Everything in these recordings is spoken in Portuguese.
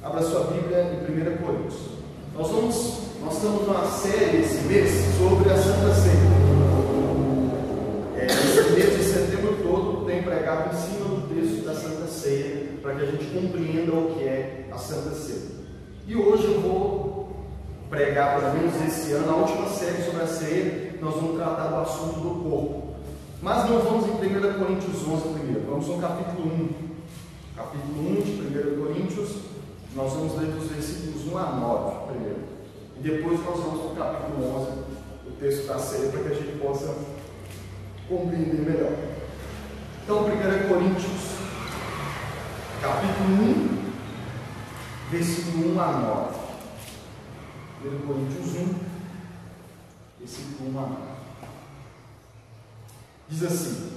Abra sua Bíblia em 1 Coríntios. Nós estamos numa série esse mês sobre a Santa Ceia. Esse mês de setembro todo tem pregado em cima do texto da Santa Ceia, para que a gente compreenda o que é a Santa Ceia. E hoje eu vou pregar, pelo menos esse ano, a última série sobre a ceia. Nós vamos tratar do assunto do corpo. Mas não vamos em 1 Coríntios 11 primeiro, vamos no capítulo 1. Capítulo 1 de 1 Coríntios, nós vamos ler dos versículos 1 a 9 primeiro. E depois nós vamos no capítulo 11, o texto da ceia, para que a gente possa compreender melhor. Então, 1 Coríntios, capítulo 1, versículo 1 a 9. 1 Coríntios 1, versículo 1 a 9. Diz assim: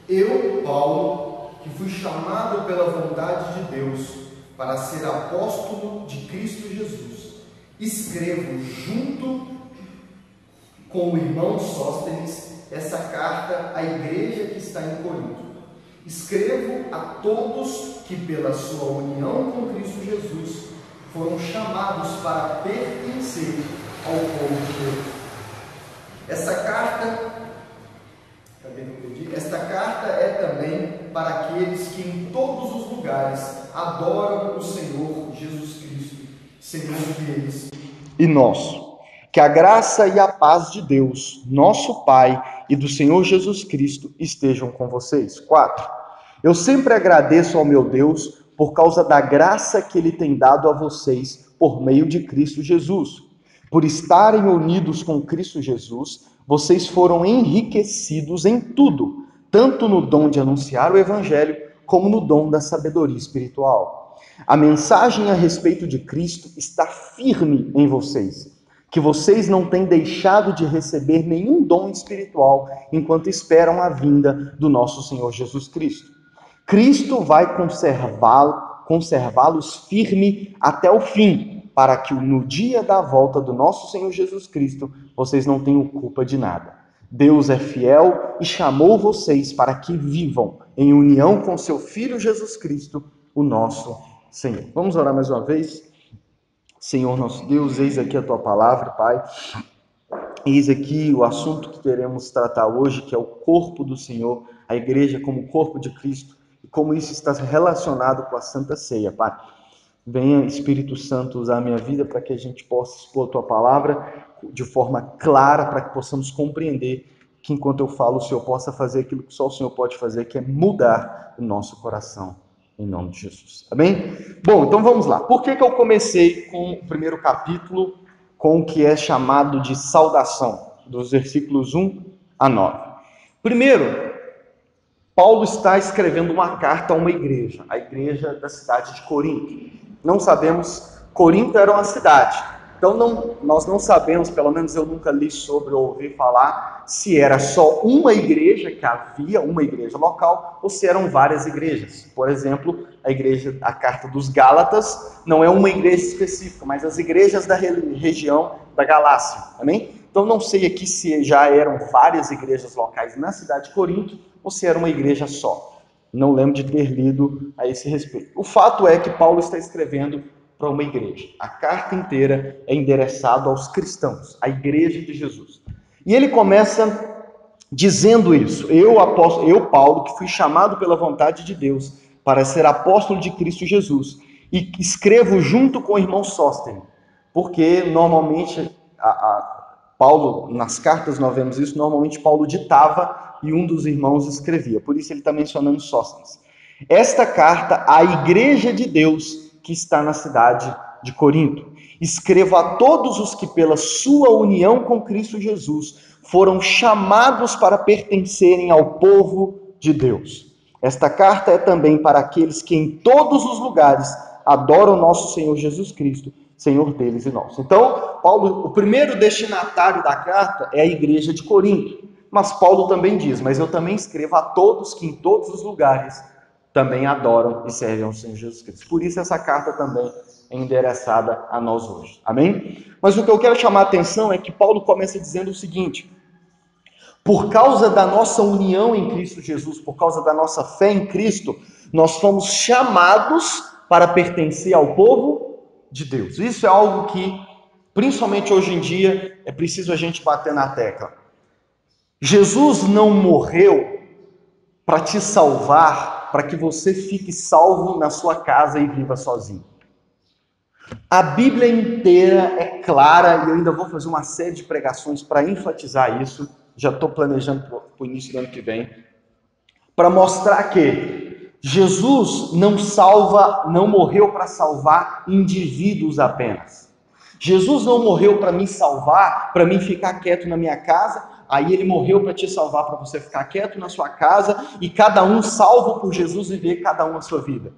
Eu, Paulo, que fui chamado pela vontade de Deus para ser apóstolo de Cristo Jesus, escrevo junto com o irmão Sóstenes essa carta à igreja que está em Corinto. Escrevo a todos que pela sua união com Cristo Jesus foram chamados para pertencer ao povo de Deus. Esta carta é também para aqueles que em todos os lugares adoram o Senhor Jesus Cristo, Senhor deles e nosso. Que a graça e a paz de Deus, nosso Pai, e do Senhor Jesus Cristo estejam com vocês. 4. Eu sempre agradeço ao meu Deus por causa da graça que Ele tem dado a vocês por meio de Cristo Jesus. Por estarem unidos com Cristo Jesus, vocês foram enriquecidos em tudo, tanto no dom de anunciar o Evangelho, como no dom da sabedoria espiritual. A mensagem a respeito de Cristo está firme em vocês, que vocês não têm deixado de receber nenhum dom espiritual enquanto esperam a vinda do nosso Senhor Jesus Cristo. Cristo vai conservá-los firme até o fim, para que no dia da volta do nosso Senhor Jesus Cristo, vocês não tenham culpa de nada. Deus é fiel e chamou vocês para que vivam em união com seu Filho Jesus Cristo, o nosso Senhor. Vamos orar mais uma vez? Senhor nosso Deus, eis aqui a Tua palavra, Pai. Eis aqui o assunto que queremos tratar hoje, que é o corpo do Senhor, a igreja como corpo de Cristo, e como isso está relacionado com a Santa Ceia, Pai. Venha, Espírito Santo, usar a minha vida para que a gente possa expor a Tua palavra de forma clara, para que possamos compreender que enquanto eu falo, o Senhor possa fazer aquilo que só o Senhor pode fazer, que é mudar o nosso coração, em nome de Jesus. Amém? Bom, então vamos lá. Por que eu comecei com o primeiro capítulo, com o que é chamado de saudação, dos versículos 1 a 9? Primeiro, Paulo está escrevendo uma carta a uma igreja, a igreja da cidade de Corinto. Não sabemos, Corinto era uma cidade, então nós não sabemos, pelo menos eu nunca li sobre ou ouvi falar, se era só uma igreja, que havia uma igreja local, ou se eram várias igrejas. Por exemplo, a carta dos Gálatas não é uma igreja específica, mas as igrejas da região da Galácia, amém? Então não sei aqui se já eram várias igrejas locais na cidade de Corinto, ou se era uma igreja só. Não lembro de ter lido a esse respeito. O fato é que Paulo está escrevendo para uma igreja. A carta inteira é endereçada aos cristãos, à igreja de Jesus. E ele começa dizendo isso: eu, Paulo, que fui chamado pela vontade de Deus para ser apóstolo de Cristo Jesus, e escrevo junto com o irmão Sóstenes, porque normalmente Paulo, nas cartas nós vemos isso, normalmente Paulo ditava e um dos irmãos escrevia. Por isso ele está mencionando Sóstenes. Esta carta à igreja de Deus que está na cidade de Corinto. Escrevo a todos os que pela sua união com Cristo Jesus foram chamados para pertencerem ao povo de Deus. Esta carta é também para aqueles que em todos os lugares adoram nosso Senhor Jesus Cristo, Senhor deles e nosso. Então, Paulo, o primeiro destinatário da carta é a igreja de Corinto. Mas Paulo também diz: mas eu também escrevo a todos que em todos os lugares também adoram e servem ao Senhor Jesus Cristo. Por isso essa carta também é endereçada a nós hoje. Amém? Mas o que eu quero chamar a atenção é que Paulo começa dizendo o seguinte: por causa da nossa união em Cristo Jesus, por causa da nossa fé em Cristo, nós fomos chamados para pertencer ao povo de Deus. Isso é algo que, principalmente hoje em dia, é preciso a gente bater na tecla. Jesus não morreu para te salvar, para que você fique salvo na sua casa e viva sozinho. A Bíblia inteira é clara, e eu ainda vou fazer uma série de pregações para enfatizar isso, já estou planejando para o início do ano que vem, para mostrar que Jesus não salva, não morreu para salvar indivíduos apenas. Jesus não morreu para me salvar, para mim ficar quieto na minha casa, aí ele morreu para te salvar, para você ficar quieto na sua casa, e cada um salvo por Jesus viver cada um a sua vida.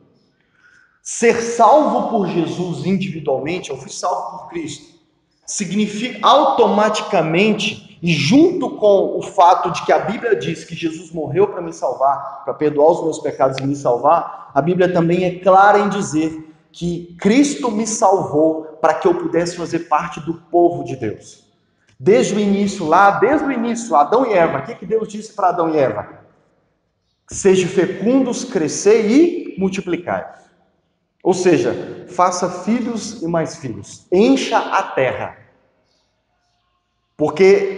Ser salvo por Jesus individualmente, eu fui salvo por Cristo, significa automaticamente, e junto com o fato de que a Bíblia diz que Jesus morreu para me salvar, para perdoar os meus pecados e me salvar, a Bíblia também é clara em dizer que Cristo me salvou para que eu pudesse fazer parte do povo de Deus. Desde o início, Adão e Eva, o que Deus disse para Adão e Eva? Sejam fecundos, crescer e multiplicar. Ou seja, faça filhos e mais filhos. Encha a terra.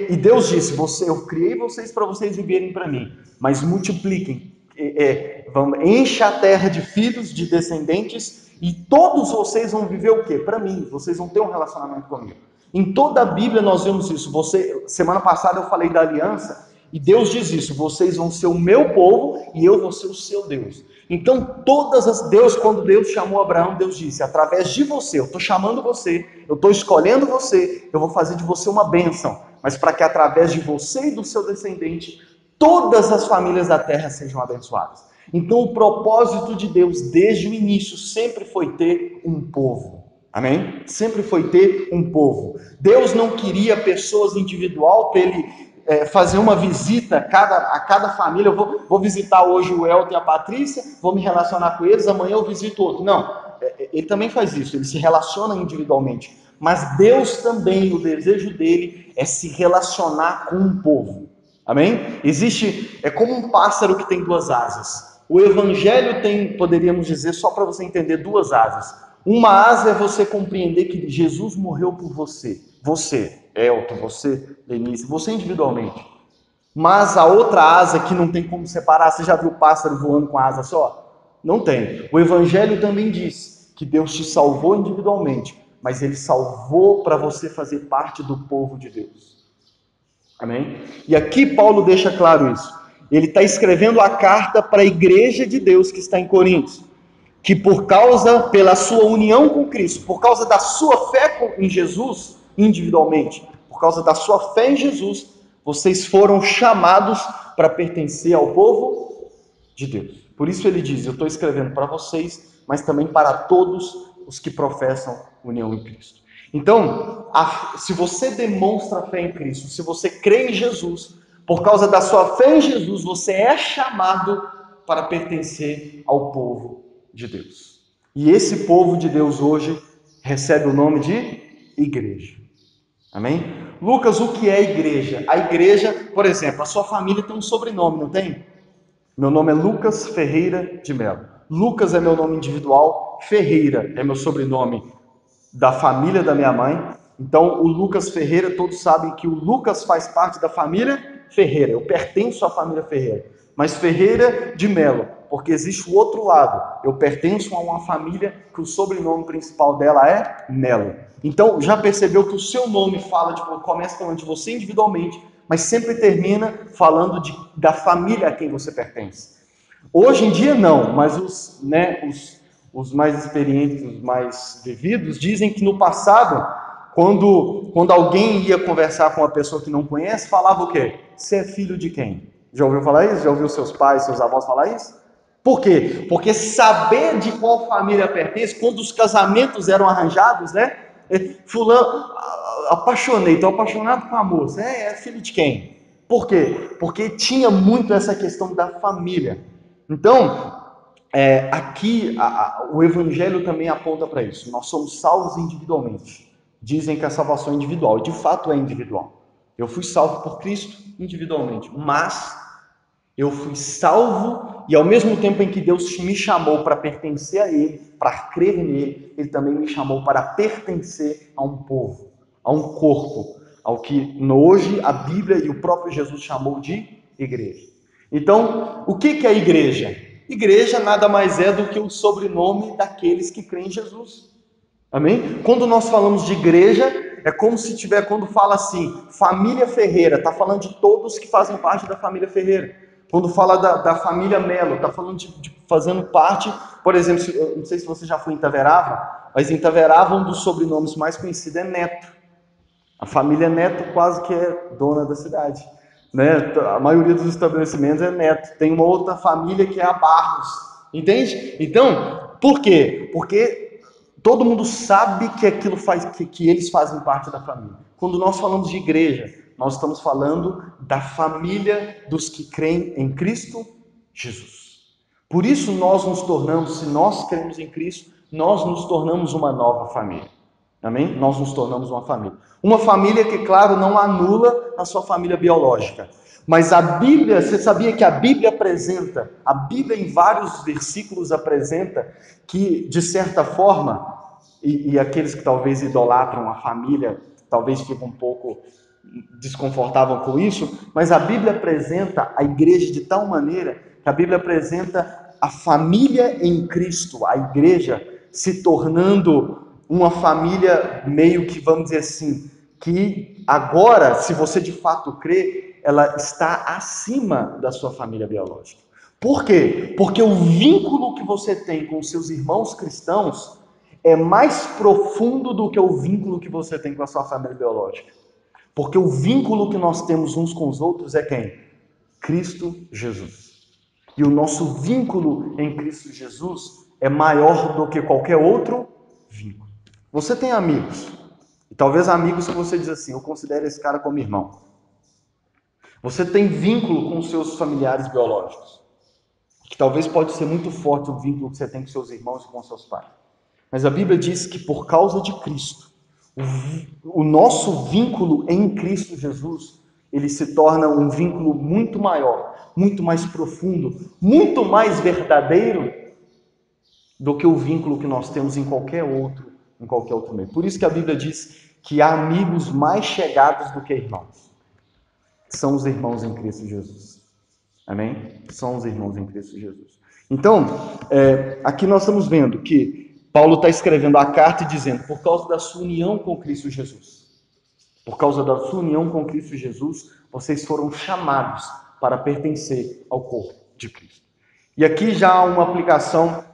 E Deus disse, eu criei vocês para vocês viverem para mim, mas multipliquem. Encha a terra de filhos, de descendentes, e todos vocês vão viver o quê? Para mim, vocês vão ter um relacionamento comigo. Em toda a Bíblia nós vemos isso. Semana passada eu falei da aliança, e Deus diz isso, vocês vão ser o meu povo e eu vou ser o seu Deus. Então, quando Deus chamou Abraão, Deus disse, através de você, eu estou chamando você, eu estou escolhendo você, eu vou fazer de você uma bênção, mas para que através de você e do seu descendente, todas as famílias da terra sejam abençoadas. Então, o propósito de Deus, desde o início, sempre foi ter um povo. Amém? Sempre foi ter um povo. Deus não queria pessoas individual para ele fazer uma visita a cada família. Eu vou visitar hoje o Elton e a Patrícia, vou me relacionar com eles, amanhã eu visito outro. Não, ele também faz isso, ele se relaciona individualmente. Mas Deus também, o desejo dele é se relacionar com um povo. Amém? É como um pássaro que tem duas asas. O evangelho tem, poderíamos dizer, só para você entender, duas asas. Uma asa é você compreender que Jesus morreu por você. Você, Elton, você, Denise, você individualmente. Mas a outra asa que não tem como separar, você já viu pássaro voando com a asa só? Não tem. O Evangelho também diz que Deus te salvou individualmente, mas Ele salvou para você fazer parte do povo de Deus. Amém? E aqui Paulo deixa claro isso. Ele está escrevendo a carta para a igreja de Deus que está em Coríntios, que pela sua união com Cristo, por causa da sua fé em Jesus, individualmente, por causa da sua fé em Jesus, vocês foram chamados para pertencer ao povo de Deus. Por isso ele diz, eu estou escrevendo para vocês, mas também para todos os que professam união em Cristo. Então, se você demonstra fé em Cristo, se você crê em Jesus, por causa da sua fé em Jesus, você é chamado para pertencer ao povo de Deus. E esse povo de Deus hoje recebe o nome de igreja. Amém? Lucas, o que é igreja? A igreja, por exemplo, a sua família tem um sobrenome, não tem? Meu nome é Lucas Ferreira de Mello. Lucas é meu nome individual, Ferreira é meu sobrenome da família da minha mãe. Então, o Lucas Ferreira, todos sabem que o Lucas faz parte da família Ferreira. Eu pertenço à família Ferreira. Mas Ferreira de Mello, porque existe o outro lado. Eu pertenço a uma família que o sobrenome principal dela é Mello. Então, já percebeu que o seu nome começa falando de você individualmente, mas sempre termina falando da família a quem você pertence. Hoje em dia não, mas os mais experientes, os mais vividos, dizem que no passado, quando alguém ia conversar com uma pessoa que não conhece, falava o quê? Você é filho de quem? Já ouviu falar isso? Já ouviu seus pais, seus avós falar isso? Por quê? Porque saber de qual família pertence, quando os casamentos eram arranjados, né? Fulano, estou apaixonado com a moça. É filho de quem? Por quê? Porque tinha muito essa questão da família. Então, aqui o Evangelho também aponta para isso. Nós somos salvos individualmente. Dizem que a salvação é individual, e de fato é individual. Eu fui salvo por Cristo individualmente, mas Eu fui salvo e ao mesmo tempo em que Deus me chamou para pertencer a Ele, para crer nele, Ele também me chamou para pertencer a um povo, a um corpo, ao que hoje a Bíblia e o próprio Jesus chamou de igreja. Então, o que é igreja? Igreja nada mais é do que o sobrenome daqueles que creem em Jesus. Amém? Quando nós falamos de igreja, é como se tiver, quando fala assim, família Ferreira, está falando de todos que fazem parte da família Ferreira. Quando fala da família Melo, está falando de fazendo parte, por exemplo, eu não sei se você já foi em Itaverava, mas em Itaverava um dos sobrenomes mais conhecidos é Neto. A família Neto quase que é dona da cidade. Né? A maioria dos estabelecimentos é Neto. Tem uma outra família que é a Barros. Entende? Então, por quê? Porque todo mundo sabe que aquilo faz, que eles fazem parte da família. Quando nós falamos de igreja, nós estamos falando da família dos que creem em Cristo Jesus. Por isso nós nos tornamos, se nós cremos em Cristo, nós nos tornamos uma nova família. Amém? Nós nos tornamos uma família. Uma família que, claro, não anula a sua família biológica. Mas a Bíblia, você sabia que a Bíblia em vários versículos apresenta que, de certa forma, e aqueles que talvez idolatram a família, talvez ficam um pouco desconfortáveis com isso, mas a Bíblia apresenta a igreja de tal maneira que a Bíblia apresenta a família em Cristo, a igreja se tornando uma família meio que, vamos dizer assim, que agora, se você de fato crê, ela está acima da sua família biológica. Por quê? Porque o vínculo que você tem com seus irmãos cristãos é mais profundo do que o vínculo que você tem com a sua família biológica. Porque o vínculo que nós temos uns com os outros é quem? Cristo Jesus. E o nosso vínculo em Cristo Jesus é maior do que qualquer outro vínculo. Você tem amigos, e talvez amigos que você diz assim, eu considero esse cara como irmão. Você tem vínculo com seus familiares biológicos, que talvez pode ser muito forte o vínculo que você tem com seus irmãos e com seus pais. Mas a Bíblia diz que por causa de Cristo, o nosso vínculo em Cristo Jesus, ele se torna um vínculo muito maior, muito mais profundo, muito mais verdadeiro do que o vínculo que nós temos em qualquer outro meio. Por isso que a Bíblia diz que há amigos mais chegados do que irmãos. São os irmãos em Cristo Jesus. Amém? São os irmãos em Cristo Jesus. Então, aqui nós estamos vendo que Paulo está escrevendo a carta e dizendo, por causa da sua união com Cristo Jesus, por causa da sua união com Cristo Jesus, vocês foram chamados para pertencer ao corpo de Cristo. E aqui já há uma aplicação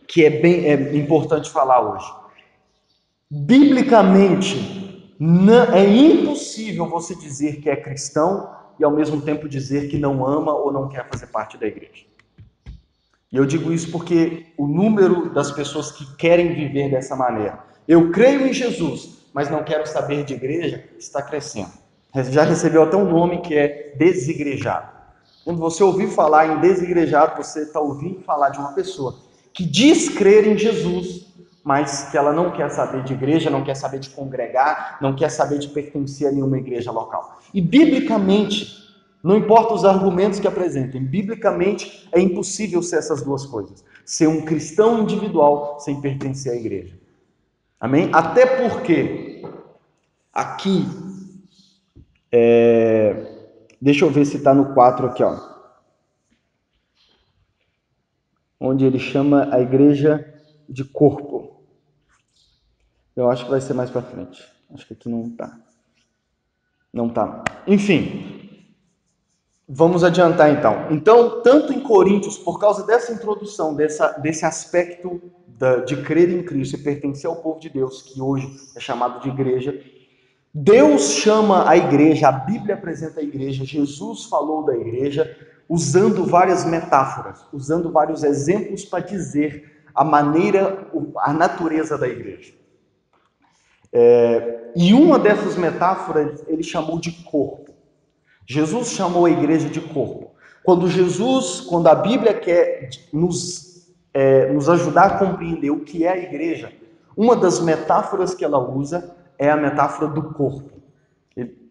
que é importante falar hoje. Biblicamente, é impossível você dizer que é cristão e ao mesmo tempo dizer que não ama ou não quer fazer parte da igreja. E eu digo isso porque o número das pessoas que querem viver dessa maneira, eu creio em Jesus, mas não quero saber de igreja, está crescendo. Já recebeu até um nome que é desigrejado. Quando você ouvir falar em desigrejado, você está ouvindo falar de uma pessoa que diz crer em Jesus, mas que ela não quer saber de igreja, não quer saber de congregar, não quer saber de pertencer a nenhuma igreja local. E biblicamente, não importa os argumentos que apresentem, biblicamente é impossível ser essas duas coisas. Ser um cristão individual sem pertencer à igreja. Amém? Até porque aqui, deixa eu ver se está no 4 aqui, ó. Onde ele chama a igreja de corpo. Eu acho que vai ser mais para frente. Acho que aqui não está. Não está. Enfim, vamos adiantar então. Então, tanto em Coríntios, por causa dessa introdução, desse aspecto de crer em Cristo e pertencer ao povo de Deus, que hoje é chamado de igreja, Deus chama a igreja, a Bíblia apresenta a igreja, Jesus falou da igreja, usando várias metáforas, usando vários exemplos para dizer a natureza da igreja. E uma dessas metáforas ele chamou de corpo. Jesus chamou a igreja de corpo. Quando a Bíblia quer nos ajudar a compreender o que é a igreja, uma das metáforas que ela usa é a metáfora do corpo.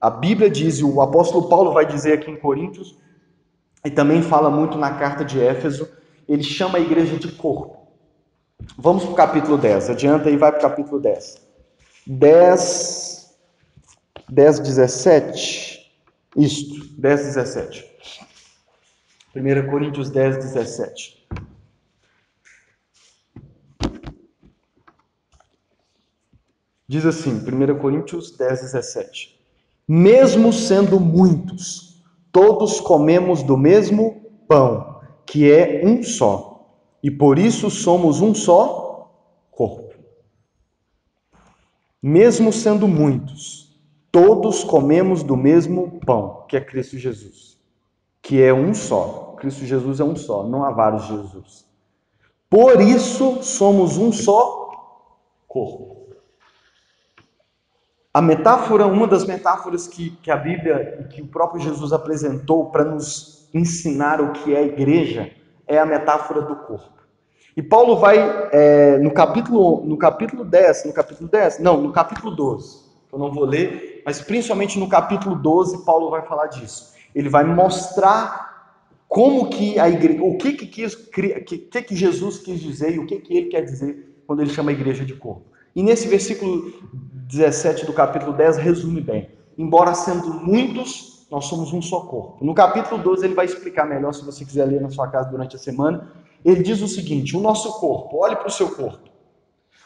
A Bíblia diz, e o apóstolo Paulo vai dizer aqui em Coríntios, e também fala muito na carta de Éfeso, ele chama a igreja de corpo. Vamos para o capítulo 10, adianta e vai para o capítulo 10. 10, 17, isto, 10, 17. 1 Coríntios 10, 17. Diz assim, 1 Coríntios 10, 17. Mesmo sendo muitos, todos comemos do mesmo pão, que é um só, e por isso somos um só corpo. Mesmo sendo muitos, todos comemos do mesmo pão, que é Cristo Jesus, que é um só. Cristo Jesus é um só, não há vários Jesus. Por isso somos um só corpo. A metáfora, uma das metáforas que a Bíblia e que o próprio Jesus apresentou para nos ensinar o que é a igreja, é a metáfora do corpo. E Paulo vai, no capítulo 10, no capítulo 12, eu não vou ler, mas principalmente no capítulo 12, Paulo vai falar disso. Ele vai mostrar como que a igreja, o que Jesus quis dizer e o que ele quer dizer quando ele chama a igreja de corpo. E nesse versículo 17 do capítulo 10 resume bem. Embora sendo muitos, nós somos um só corpo. No capítulo 12 ele vai explicar melhor, se você quiser ler na sua casa durante a semana. Ele diz o seguinte: o nosso corpo, olhe para o seu corpo.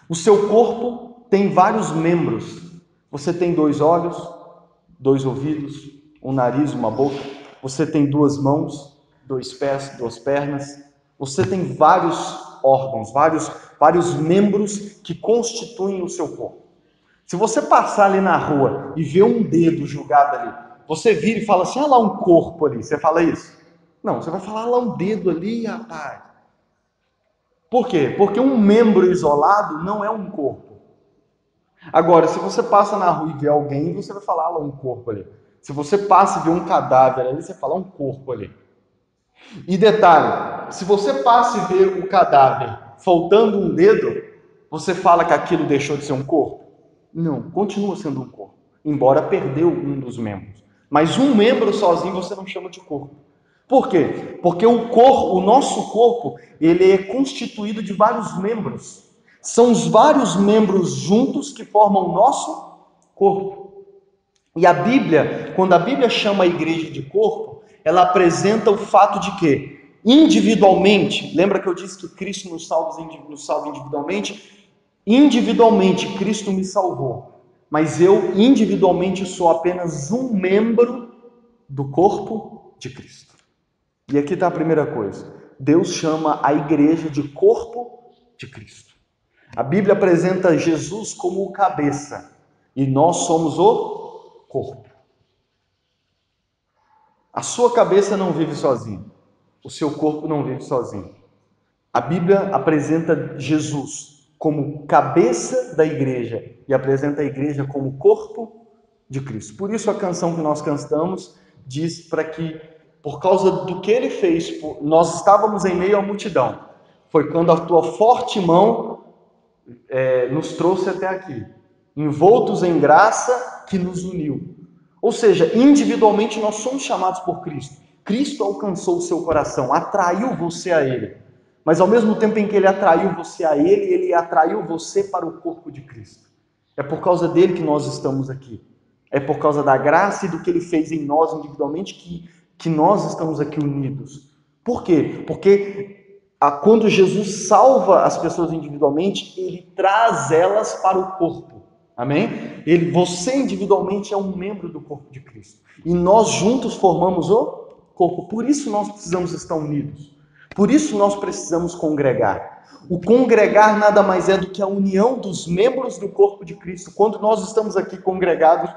O seu corpo tem vários membros. Você tem 2 olhos, 2 ouvidos, um nariz, uma boca. Você tem 2 mãos, 2 pés, 2 pernas. Você tem vários órgãos, vários membros que constituem o seu corpo. Se você passar ali na rua e ver um dedo jogado ali, você vira e fala assim: olha lá um corpo ali. Você fala isso? Não, você vai falar: olha lá um dedo ali, rapaz. Por quê? Porque um membro isolado não é um corpo. Agora, se você passa na rua e vê alguém, você vai falar: olha lá um corpo ali. Se você passa e vê um cadáver ali, você fala: um corpo ali. E detalhe, se você passa e vê o cadáver faltando um dedo, você fala que aquilo deixou de ser um corpo? Não, continua sendo um corpo, embora perdeu um dos membros. Mas um membro sozinho você não chama de corpo. Por quê? Porque o nosso corpo, ele é constituído de vários membros. São os vários membros juntos que formam o nosso corpo. E a Bíblia, quando a Bíblia chama a igreja de corpo, ela apresenta o fato de que, individualmente, lembra que eu disse que Cristo nos salva individualmente? Individualmente, Cristo me salvou, mas eu individualmente sou apenas um membro do corpo de Cristo. E aqui está a primeira coisa: Deus chama a igreja de corpo de Cristo. A Bíblia apresenta Jesus como o cabeça, e nós somos o corpo. A sua cabeça não vive sozinho, o seu corpo não vive sozinho. A Bíblia apresenta Jesus como cabeça da igreja e apresenta a igreja como corpo de Cristo. Por isso a canção que nós cantamos diz para que, por causa do que ele fez, nós estávamos em meio à multidão. Foi quando a tua forte mão nos trouxe até aqui, envoltos em graça que nos uniu. Ou seja, individualmente nós somos chamados por Cristo. Cristo alcançou o seu coração, atraiu você a Ele. Mas ao mesmo tempo em que Ele atraiu você a Ele, Ele atraiu você para o corpo de Cristo. É por causa dele que nós estamos aqui. É por causa da graça e do que Ele fez em nós individualmente que nós estamos aqui unidos. Por quê? Porque quando Jesus salva as pessoas individualmente, Ele traz elas para o corpo. Amém? Você individualmente é um membro do corpo de Cristo. E nós juntos formamos o corpo. Por isso nós precisamos estar unidos. Por isso nós precisamos congregar. O congregar nada mais é do que a união dos membros do corpo de Cristo. Quando nós estamos aqui congregados,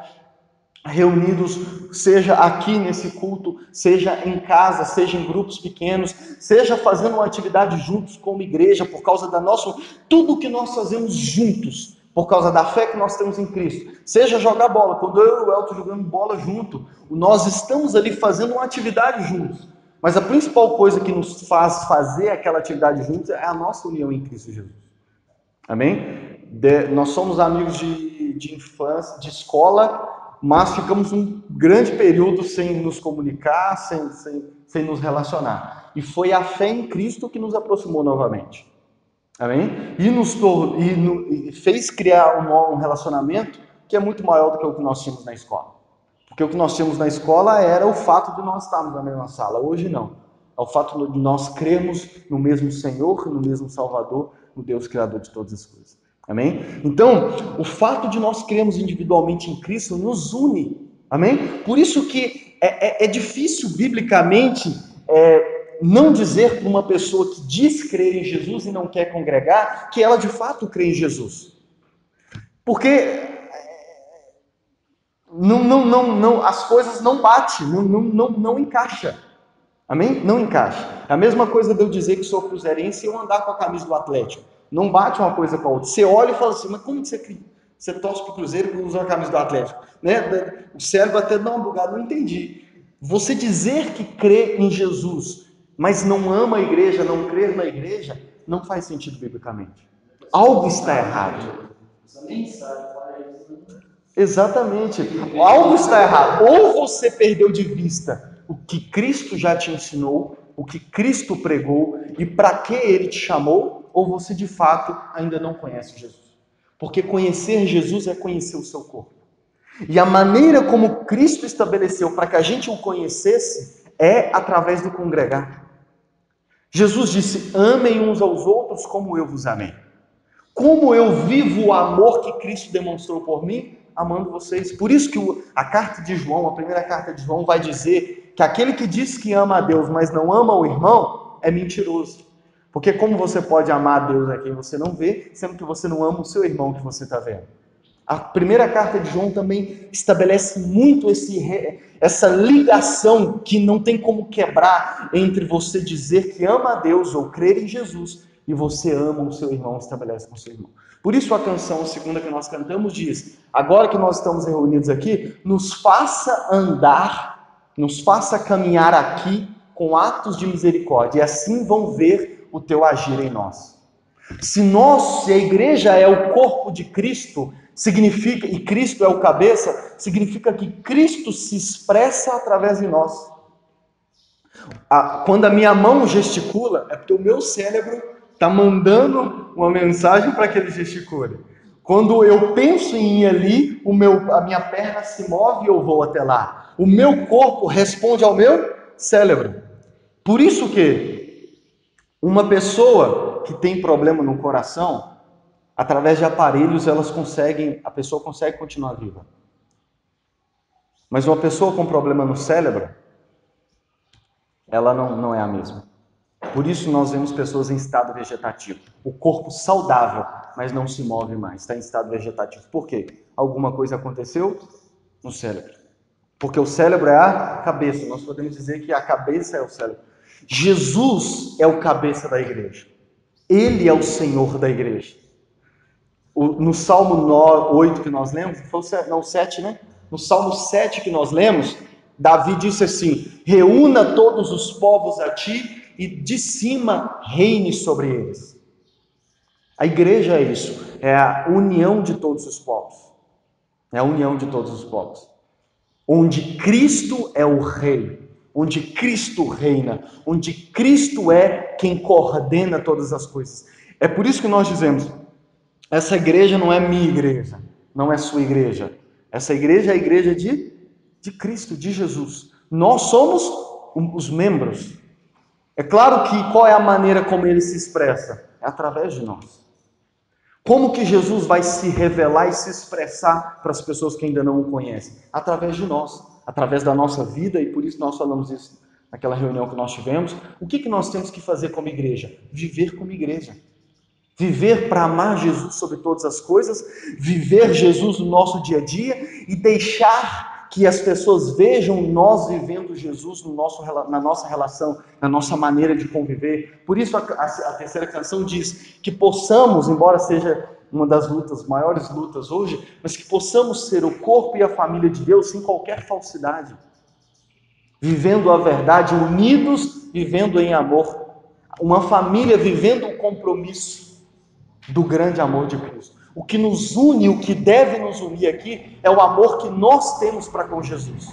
reunidos, seja aqui nesse culto, seja em casa, seja em grupos pequenos, seja fazendo uma atividade juntos como igreja, por causa da nossa... Tudo que nós fazemos juntos, por causa da fé que nós temos em Cristo. Seja jogar bola, quando eu e o Elton jogando bola junto, nós estamos ali fazendo uma atividade juntos. Mas a principal coisa que nos faz fazer aquela atividade juntos é a nossa união em Cristo Jesus. Amém? Nós somos amigos de infância, de escola, mas ficamos um grande período sem nos comunicar, sem sem nos relacionar. E foi a fé em Cristo que nos aproximou novamente. Amém? E fez criar um relacionamento que é muito maior do que o que nós tínhamos na escola. Porque o que nós tínhamos na escola era o fato de nós estarmos na mesma sala. Hoje não. É o fato de nós crermos no mesmo Senhor, no mesmo Salvador, no Deus Criador de todas as coisas. Amém? Então, o fato de nós crermos individualmente em Cristo nos une. Amém? Por isso que é difícil, biblicamente, não dizer para uma pessoa que diz crer em Jesus e não quer congregar, que ela de fato crê em Jesus. Porque as coisas não batem, não encaixa. Amém? Não encaixa. É a mesma coisa de eu dizer que sou cruzeirense e eu andar com a camisa do Atlético. Não bate uma coisa com a outra. Você olha e fala assim, mas como que você torce para o Cruzeiro e usa a camisa do Atlético? Né? O cérebro até dá uma bugada, não entendi. Você dizer que crê em Jesus, mas não ama a igreja, não crer na igreja, não faz sentido biblicamente. Algo está errado. Exatamente. Algo está errado. Ou você perdeu de vista o que Cristo já te ensinou, o que Cristo pregou e para que ele te chamou, ou você de fato ainda não conhece Jesus. Porque conhecer Jesus é conhecer o seu corpo. E a maneira como Cristo estabeleceu para que a gente o conhecesse é através do congregar. Jesus disse: amem uns aos outros como eu vos amei. Como eu vivo o amor que Cristo demonstrou por mim, amando vocês. Por isso que a carta de João, a primeira carta de João, vai dizer que aquele que diz que ama a Deus, mas não ama o irmão, é mentiroso. Porque como você pode amar a Deus a quem você não vê, sendo que você não ama o seu irmão que você está vendo? A primeira carta de João também estabelece muito essa ligação que não tem como quebrar entre você dizer que ama a Deus ou crer em Jesus e você ama o seu irmão, estabelece com o seu irmão. Por isso a canção segunda que nós cantamos diz: agora que nós estamos reunidos aqui, nos faça andar, nos faça caminhar aqui com atos de misericórdia, e assim vão ver o teu agir em nós. Se a igreja é o corpo de Cristo, significa, e Cristo é o cabeça, significa que Cristo se expressa através de nós. Quando a minha mão gesticula, é porque o meu cérebro está mandando uma mensagem para que ele gesticule. Quando eu penso em ir ali, a minha perna se move e eu vou até lá. O meu corpo responde ao meu cérebro. Por isso que uma pessoa que tem problema no coração, através de aparelhos, a pessoa consegue continuar viva. Mas uma pessoa com problema no cérebro, ela não é a mesma. Por isso nós vemos pessoas em estado vegetativo. O corpo saudável, mas não se move mais, está em estado vegetativo. Por quê? Alguma coisa aconteceu no cérebro. Porque o cérebro é a cabeça. Nós podemos dizer que a cabeça é o cérebro. Jesus é o cabeça da igreja. Ele é o Senhor da igreja. No Salmo 8 que nós lemos, não, 7, né? No Salmo 7 que nós lemos, Davi disse assim: reúna todos os povos a ti e de cima reine sobre eles. A igreja é isso, é a união de todos os povos. É a união de todos os povos. Onde Cristo é o rei, onde Cristo reina, onde Cristo é quem coordena todas as coisas. É por isso que nós dizemos: essa igreja não é minha igreja, não é sua igreja. Essa igreja é a igreja de Cristo, de Jesus. Nós somos os membros. É claro que qual é a maneira como ele se expressa? É através de nós. Como que Jesus vai se revelar e se expressar para as pessoas que ainda não o conhecem? Através de nós, através da nossa vida, e por isso nós falamos isso naquela reunião que nós tivemos. O que nós temos que fazer como igreja? Viver como igreja. Viver para amar Jesus sobre todas as coisas, viver Jesus no nosso dia a dia e deixar que as pessoas vejam nós vivendo Jesus na nossa relação, na nossa maneira de conviver. Por isso a terceira canção diz que possamos, embora seja uma das maiores lutas hoje, mas que possamos ser o corpo e a família de Deus sem qualquer falsidade. Vivendo a verdade, unidos, vivendo em amor. Uma família vivendo o compromisso do grande amor de Cristo. O que nos une, o que deve nos unir aqui, é o amor que nós temos para com Jesus.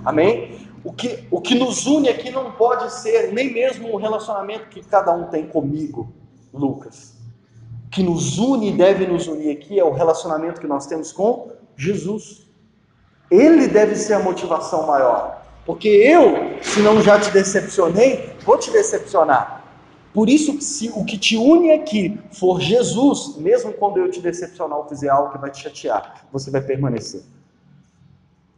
Amém? o que nos une aqui não pode ser nem mesmo o relacionamento que cada um tem comigo, Lucas. O que nos une e deve nos unir aqui é o relacionamento que nós temos com Jesus. Ele deve ser a motivação maior. Porque eu, se não já te decepcionei, vou te decepcionar. Por isso, se o que te une aqui for Jesus, mesmo quando eu te decepcionar ou fizer algo que vai te chatear, você vai permanecer.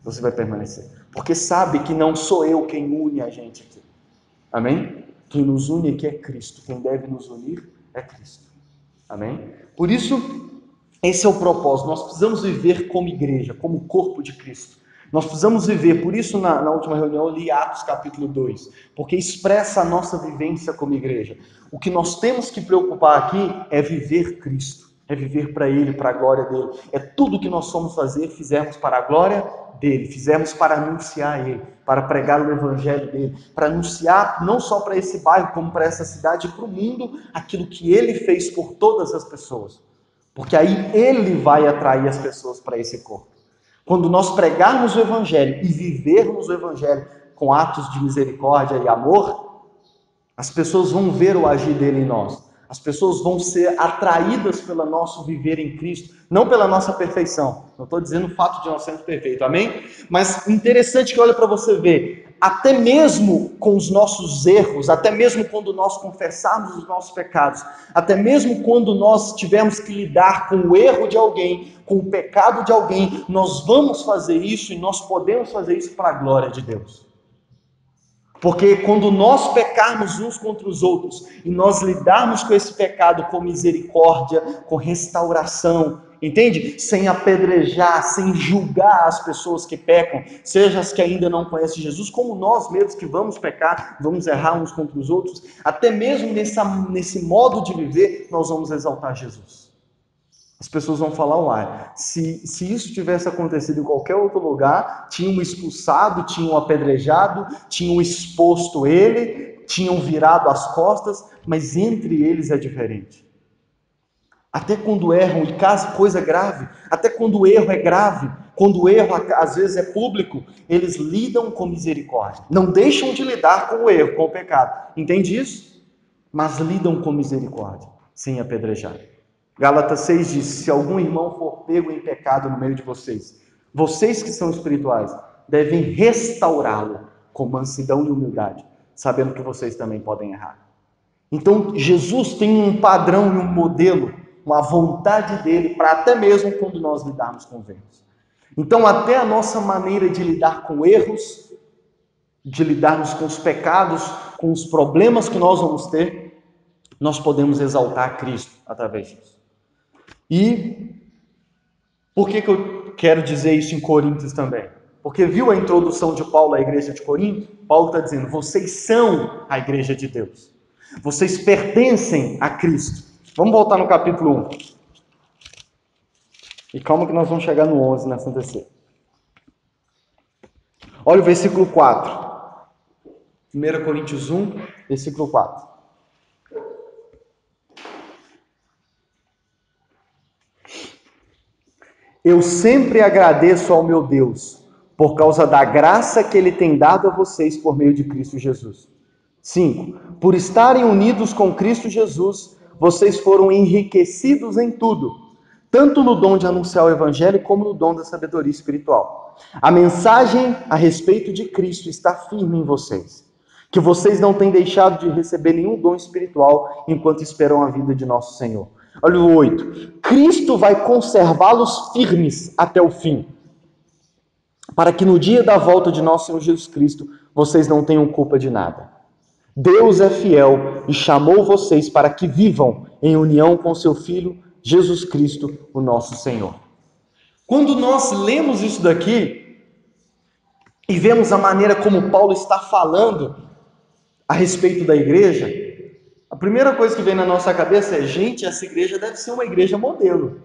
Você vai permanecer. Porque sabe que não sou eu quem une a gente aqui. Amém? Quem nos une aqui é Cristo. Quem deve nos unir é Cristo. Amém? Por isso, esse é o propósito. Nós precisamos viver como igreja, como corpo de Cristo. Nós precisamos viver, por isso na última reunião eu li Atos capítulo 2, porque expressa a nossa vivência como igreja. O que nós temos que preocupar aqui é viver Cristo, é viver para Ele, para a glória dEle. É tudo que nós somos fazer, fizemos para a glória dEle, fizemos para anunciar Ele, para pregar o Evangelho dEle, para anunciar não só para esse bairro, como para essa cidade e para o mundo, aquilo que Ele fez por todas as pessoas. Porque aí Ele vai atrair as pessoas para esse corpo. Quando nós pregarmos o Evangelho e vivermos o Evangelho com atos de misericórdia e amor, as pessoas vão ver o agir dele em nós. As pessoas vão ser atraídas pelo nosso viver em Cristo, não pela nossa perfeição. Não estou dizendo o fato de nós sermos perfeitos, amém? Mas interessante que olha para você ver, até mesmo com os nossos erros, até mesmo quando nós confessarmos os nossos pecados, até mesmo quando nós tivermos que lidar com o erro de alguém, com o pecado de alguém, nós vamos fazer isso e nós podemos fazer isso para a glória de Deus. Porque quando nós pecarmos uns contra os outros e nós lidarmos com esse pecado com misericórdia, com restauração, entende? Sem apedrejar, sem julgar as pessoas que pecam, seja as que ainda não conhecem Jesus, como nós mesmos que vamos pecar, vamos errar uns contra os outros, até mesmo nesse modo de viver, nós vamos exaltar Jesus. As pessoas vão falar, uai, se isso tivesse acontecido em qualquer outro lugar, tinham expulsado, tinham apedrejado, tinham exposto ele, tinham virado as costas, mas entre eles é diferente. Até quando erram, e caso coisa grave, até quando o erro é grave, quando o erro às vezes é público, eles lidam com misericórdia. Não deixam de lidar com o erro, com o pecado. Entende isso? Mas lidam com misericórdia, sem apedrejar. Gálatas 6 diz, se algum irmão for pego em pecado no meio de vocês, vocês que são espirituais, devem restaurá-lo com mansidão e humildade, sabendo que vocês também podem errar. Então, Jesus tem um padrão e um modelo, uma vontade dele, para até mesmo quando nós lidarmos com erros. Então, até a nossa maneira de lidar com erros, de lidarmos com os pecados, com os problemas que nós vamos ter, nós podemos exaltar Cristo através disso. E por que eu quero dizer isso em Coríntios também? Porque viu a introdução de Paulo à igreja de Corinto? Paulo está dizendo, vocês são a igreja de Deus. Vocês pertencem a Cristo. Vamos voltar no capítulo 1. E calma que nós vamos chegar no 11 na Santa Ceia. Olha o versículo 4. 1 Coríntios 1, versículo 4. Eu sempre agradeço ao meu Deus, por causa da graça que Ele tem dado a vocês por meio de Cristo Jesus. 5. Por estarem unidos com Cristo Jesus, vocês foram enriquecidos em tudo, tanto no dom de anunciar o Evangelho, como no dom da sabedoria espiritual. A mensagem a respeito de Cristo está firme em vocês, que vocês não têm deixado de receber nenhum dom espiritual, enquanto esperam a vinda de nosso Senhor. Olha o 8. Cristo vai conservá-los firmes até o fim, para que no dia da volta de nosso Senhor Jesus Cristo, vocês não tenham culpa de nada. Deus é fiel e chamou vocês para que vivam em união com seu Filho, Jesus Cristo, o nosso Senhor. Quando nós lemos isso daqui e vemos a maneira como Paulo está falando a respeito da igreja, a primeira coisa que vem na nossa cabeça é, gente, essa igreja deve ser uma igreja modelo.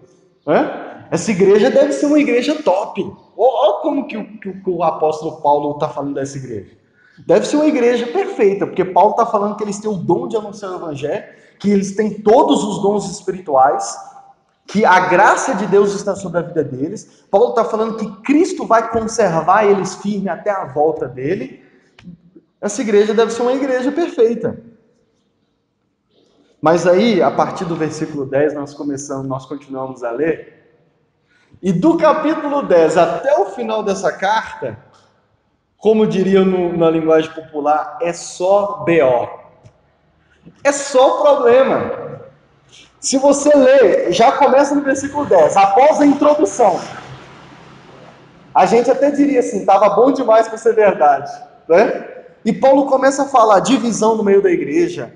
Essa igreja deve ser uma igreja top. Olha como que o apóstolo Paulo está falando dessa igreja. Deve ser uma igreja perfeita, porque Paulo está falando que eles têm o dom de anunciar o Evangelho, que eles têm todos os dons espirituais, que a graça de Deus está sobre a vida deles. Paulo está falando que Cristo vai conservar eles firmes até a volta dele. Essa igreja deve ser uma igreja perfeita. Mas aí, a partir do versículo 10, nós continuamos a ler, e do capítulo 10 até o final dessa carta, como diriam na linguagem popular, é só BO. É só problema. Se você ler, já começa no versículo 10, após a introdução. A gente até diria assim, estava bom demais para ser verdade, né? E Paulo começa a falar divisão no meio da igreja,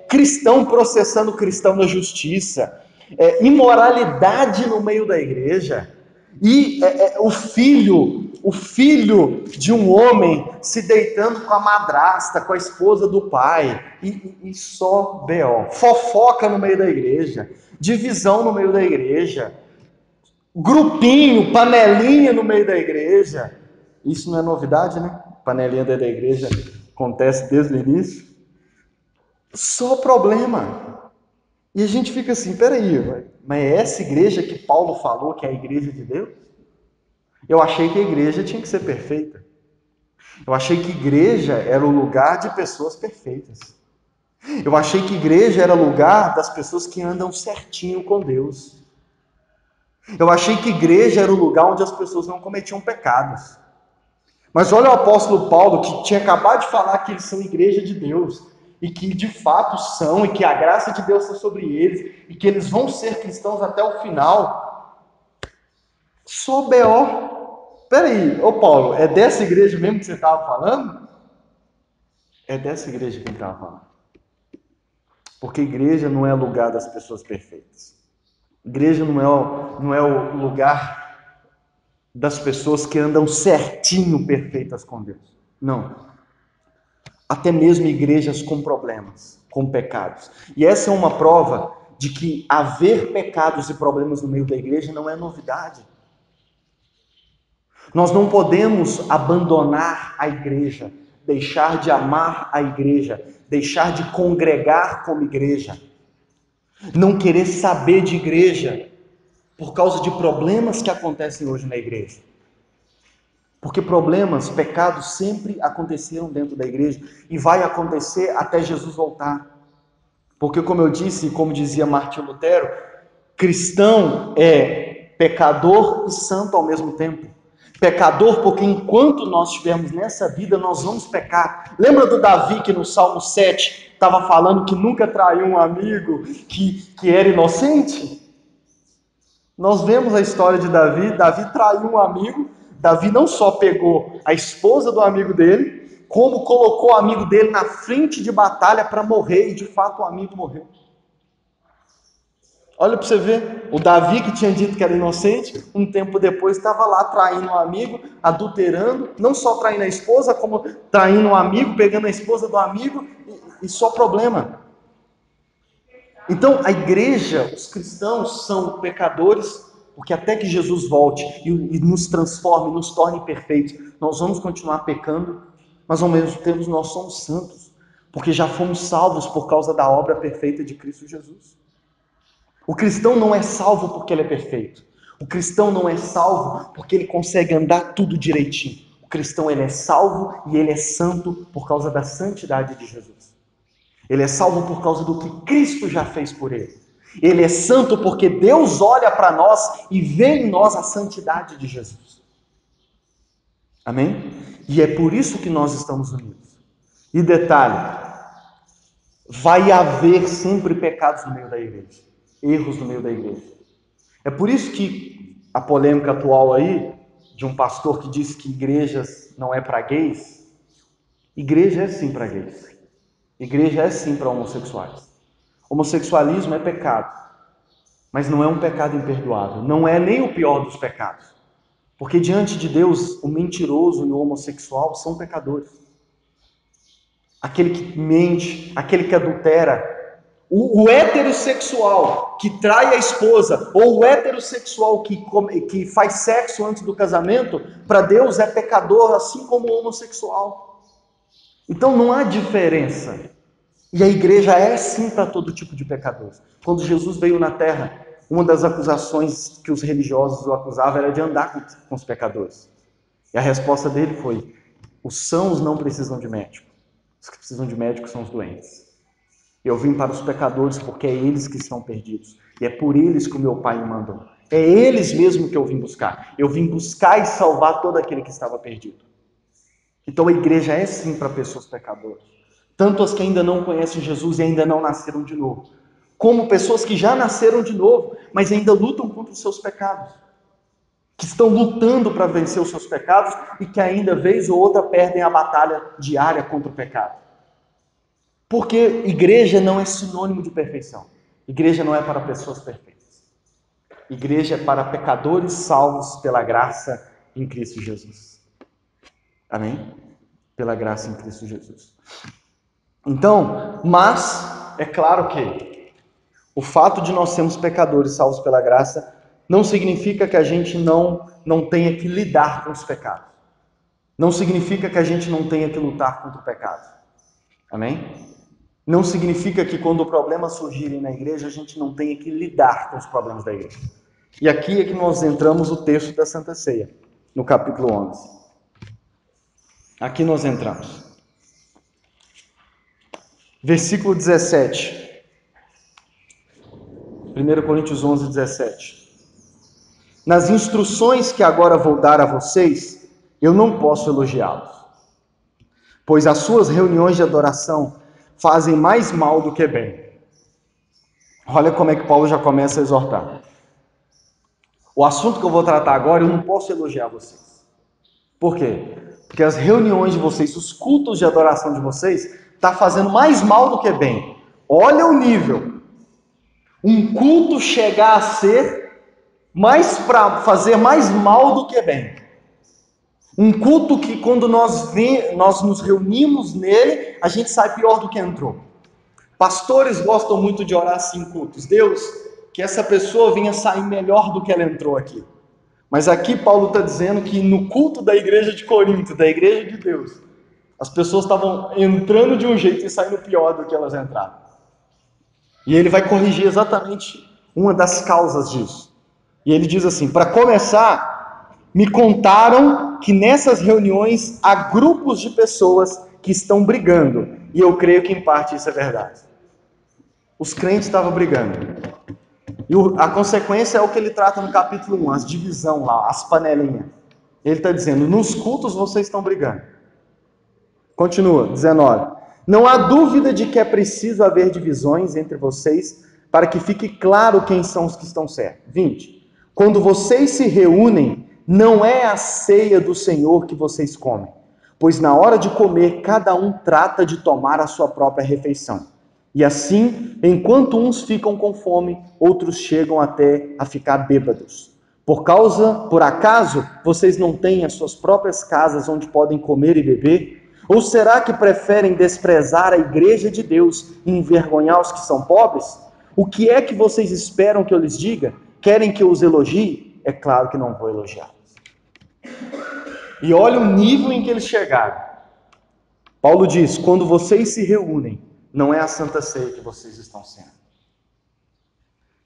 cristão processando cristão na justiça, imoralidade no meio da igreja, o filho de um homem se deitando com a madrasta, com a esposa do pai, e só B.O. Fofoca no meio da igreja, divisão no meio da igreja, grupinho, panelinha no meio da igreja. Isso não é novidade, né? Panelinha dentro da igreja acontece desde o início. Só problema. E a gente fica assim, peraí, mas é essa igreja que Paulo falou que é a igreja de Deus? Eu achei que a igreja tinha que ser perfeita. Eu achei que igreja era o lugar de pessoas perfeitas. Eu achei que igreja era lugar das pessoas que andam certinho com Deus. Eu achei que igreja era o lugar onde as pessoas não cometiam pecados. Mas olha o apóstolo Paulo, que tinha acabado de falar que eles são igreja de Deus, e que de fato são, e que a graça de Deus está sobre eles, e que eles vão ser cristãos até o final. Só B.O. Peraí, ô Paulo, é dessa igreja mesmo que você estava falando? É dessa igreja que ele estava falando. Porque igreja não é lugar das pessoas perfeitas. Igreja não é o lugar das pessoas que andam certinho perfeitas com Deus. Não. Até mesmo igrejas com problemas, com pecados. E essa é uma prova de que haver pecados e problemas no meio da igreja não é novidade. Nós não podemos abandonar a igreja, deixar de amar a igreja, deixar de congregar como igreja, não querer saber de igreja por causa de problemas que acontecem hoje na igreja. Porque problemas, pecados sempre aconteceram dentro da igreja e vai acontecer até Jesus voltar. Porque, como eu disse, e como dizia Martinho Lutero, cristão é pecador e santo ao mesmo tempo. Pecador porque enquanto nós estivermos nessa vida, nós vamos pecar. Lembra do Davi que no Salmo 7 estava falando que nunca traiu um amigo, que era inocente? Nós vemos a história de Davi. Davi traiu um amigo. Davi não só pegou a esposa do amigo dele, como colocou o amigo dele na frente de batalha para morrer, e de fato o amigo morreu. Olha para você ver, o Davi que tinha dito que era inocente, um tempo depois estava lá traindo um amigo, adulterando, não só traindo a esposa, como traindo um amigo, pegando a esposa do amigo, e só problema. Então, a igreja, os cristãos são pecadores, porque até que Jesus volte e nos transforme, nos torne perfeitos, nós vamos continuar pecando, mas ao mesmo tempo nós somos santos, porque já fomos salvos por causa da obra perfeita de Cristo Jesus. O cristão não é salvo porque ele é perfeito. O cristão não é salvo porque ele consegue andar tudo direitinho. O cristão, ele é salvo e ele é santo por causa da santidade de Jesus. Ele é salvo por causa do que Cristo já fez por ele. Ele é santo porque Deus olha para nós e vê em nós a santidade de Jesus. Amém? E é por isso que nós estamos unidos. E detalhe, vai haver sempre pecados no meio da igreja, erros no meio da igreja. É por isso que a polêmica atual aí, de um pastor que diz que igrejas não é para gays, igreja é sim para gays. Igreja é sim para homossexuais. Homossexualismo é pecado, mas não é um pecado imperdoável, não é nem o pior dos pecados. Porque diante de Deus, o mentiroso e o homossexual são pecadores. Aquele que mente, aquele que adultera, o heterossexual que trai a esposa, ou o heterossexual que faz sexo antes do casamento, para Deus é pecador, assim como o homossexual. Então não há diferença. E a igreja é sim para todo tipo de pecadores. Quando Jesus veio na terra, uma das acusações que os religiosos o acusavam era de andar com os pecadores. E a resposta dele foi: Os sãos não precisam de médico. Os que precisam de médico são os doentes. Eu vim para os pecadores porque é eles que estão perdidos. E é por eles que o meu Pai me mandou. É eles mesmo que eu vim buscar. Eu vim buscar e salvar todo aquele que estava perdido. Então a igreja é sim para pessoas pecadoras. Tanto as que ainda não conhecem Jesus e ainda não nasceram de novo, como pessoas que já nasceram de novo, mas ainda lutam contra os seus pecados. Que estão lutando para vencer os seus pecados e que ainda, vez ou outra, perdem a batalha diária contra o pecado. Porque igreja não é sinônimo de perfeição. Igreja não é para pessoas perfeitas. Igreja é para pecadores salvos pela graça em Cristo Jesus. Amém? Pela graça em Cristo Jesus. Então, mas, é claro que o fato de nós sermos pecadores salvos pela graça não significa que a gente não tenha que lidar com os pecados. Não significa que a gente não tenha que lutar contra o pecado. Amém? Não significa que quando problemas surgirem na igreja, a gente não tenha que lidar com os problemas da igreja. E aqui é que nós entramos o texto da Santa Ceia, no capítulo 11. Aqui nós entramos. Versículo 17. 1 Coríntios 11, 17. Nas instruções que agora vou dar a vocês, eu não posso elogiá-los, pois as suas reuniões de adoração fazem mais mal do que bem. Olha como é que Paulo já começa a exortar. O assunto que eu vou tratar agora, eu não posso elogiar vocês. Por quê? Porque as reuniões de vocês, os cultos de adoração de vocês, está fazendo mais mal do que bem. Olha o nível. Um culto chegar a ser mais para fazer mais mal do que bem. Um culto que quando nós nos reunimos nele, a gente sai pior do que entrou. Pastores gostam muito de orar assim em cultos. Deus, que essa pessoa venha sair melhor do que ela entrou aqui. Mas aqui Paulo está dizendo que no culto da igreja de Corinto, da igreja de Deus, as pessoas estavam entrando de um jeito e saindo pior do que elas entraram. E ele vai corrigir exatamente uma das causas disso. E ele diz assim: para começar, me contaram que nessas reuniões há grupos de pessoas que estão brigando. E eu creio que em parte isso é verdade. Os crentes estavam brigando. E a consequência é o que ele trata no capítulo 1, as divisão lá, as panelinhas. Ele está dizendo, nos cultos vocês estão brigando. Continua, 19. Não há dúvida de que é preciso haver divisões entre vocês para que fique claro quem são os que estão certos. 20. Quando vocês se reúnem, não é a ceia do Senhor que vocês comem, pois na hora de comer, cada um trata de tomar a sua própria refeição. E assim, enquanto uns ficam com fome, outros chegam até a ficar bêbados. Por acaso, vocês não têm as suas próprias casas onde podem comer e beber? Ou será que preferem desprezar a igreja de Deus e envergonhar os que são pobres? O que é que vocês esperam que eu lhes diga? Querem que eu os elogie? É claro que não vou elogiar. E olha o nível em que eles chegaram. Paulo diz, quando vocês se reúnem, não é a Santa Ceia que vocês estão sendo.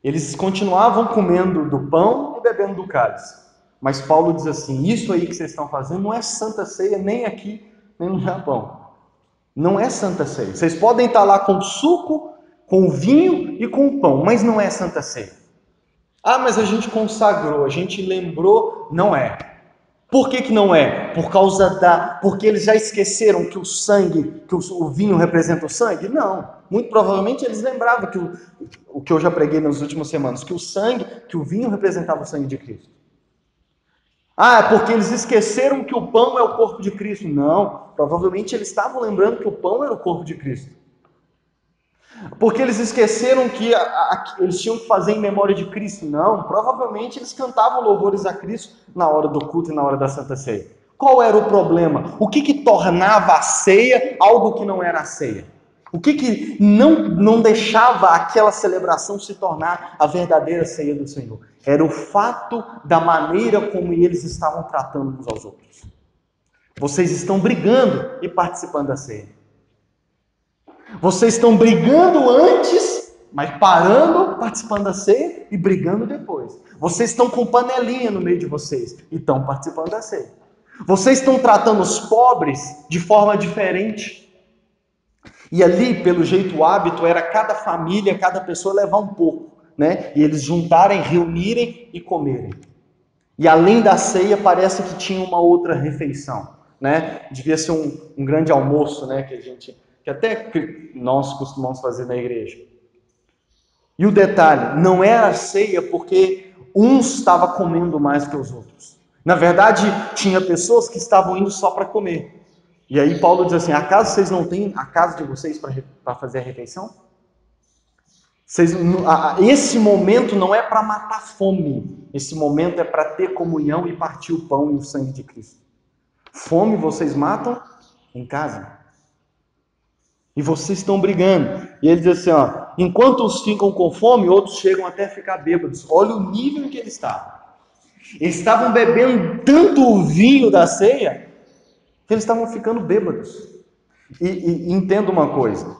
Eles continuavam comendo do pão e bebendo do cálice. Mas Paulo diz assim, isso aí que vocês estão fazendo não é Santa Ceia nem aqui, nem no Japão. Não é Santa Ceia. Vocês podem estar lá com o suco, com o vinho e com o pão, mas não é Santa Ceia. Ah, mas a gente consagrou, a gente lembrou, não é. Por que não é? Porque eles já esqueceram que o sangue, que o vinho representa o sangue? Não. Muito provavelmente eles lembravam que o que eu já preguei nas últimas semanas, que o vinho representava o sangue de Cristo. Ah, é porque eles esqueceram que o pão é o corpo de Cristo. Não, provavelmente eles estavam lembrando que o pão era o corpo de Cristo. Porque eles esqueceram que eles tinham que fazer em memória de Cristo. Não, provavelmente eles cantavam louvores a Cristo na hora do culto e na hora da Santa Ceia. Qual era o problema? O que tornava a ceia algo que não era a ceia? O que não deixava aquela celebração se tornar a verdadeira ceia do Senhor? Era o fato da maneira como eles estavam tratando uns aos outros. Vocês estão brigando e participando da ceia. Vocês estão brigando antes, mas parando, participando da ceia e brigando depois. Vocês estão com panelinha no meio de vocês e estão participando da ceia. Vocês estão tratando os pobres de forma diferente. E ali, pelo jeito, o hábito era cada família, cada pessoa levar um pouco, né? E eles juntarem, reunirem e comerem. E além da ceia, parece que tinha uma outra refeição, né? Devia ser um grande almoço, né? Que até nós costumamos fazer na igreja. E o detalhe, não era ceia porque uns estavam comendo mais que os outros. Na verdade, tinha pessoas que estavam indo só para comer. E aí Paulo diz assim: acaso vocês não têm a casa de vocês para fazer a refeição? Esse momento não é para matar fome. Esse momento é para ter comunhão e partir o pão e o sangue de Cristo. Fome vocês matam em casa. E vocês estão brigando. E ele diz assim, ó, enquanto uns ficam com fome, outros chegam até a ficar bêbados. Olha o nível em que eles estavam. Eles estavam bebendo tanto o vinho da ceia, que eles estavam ficando bêbados. E entenda uma coisa,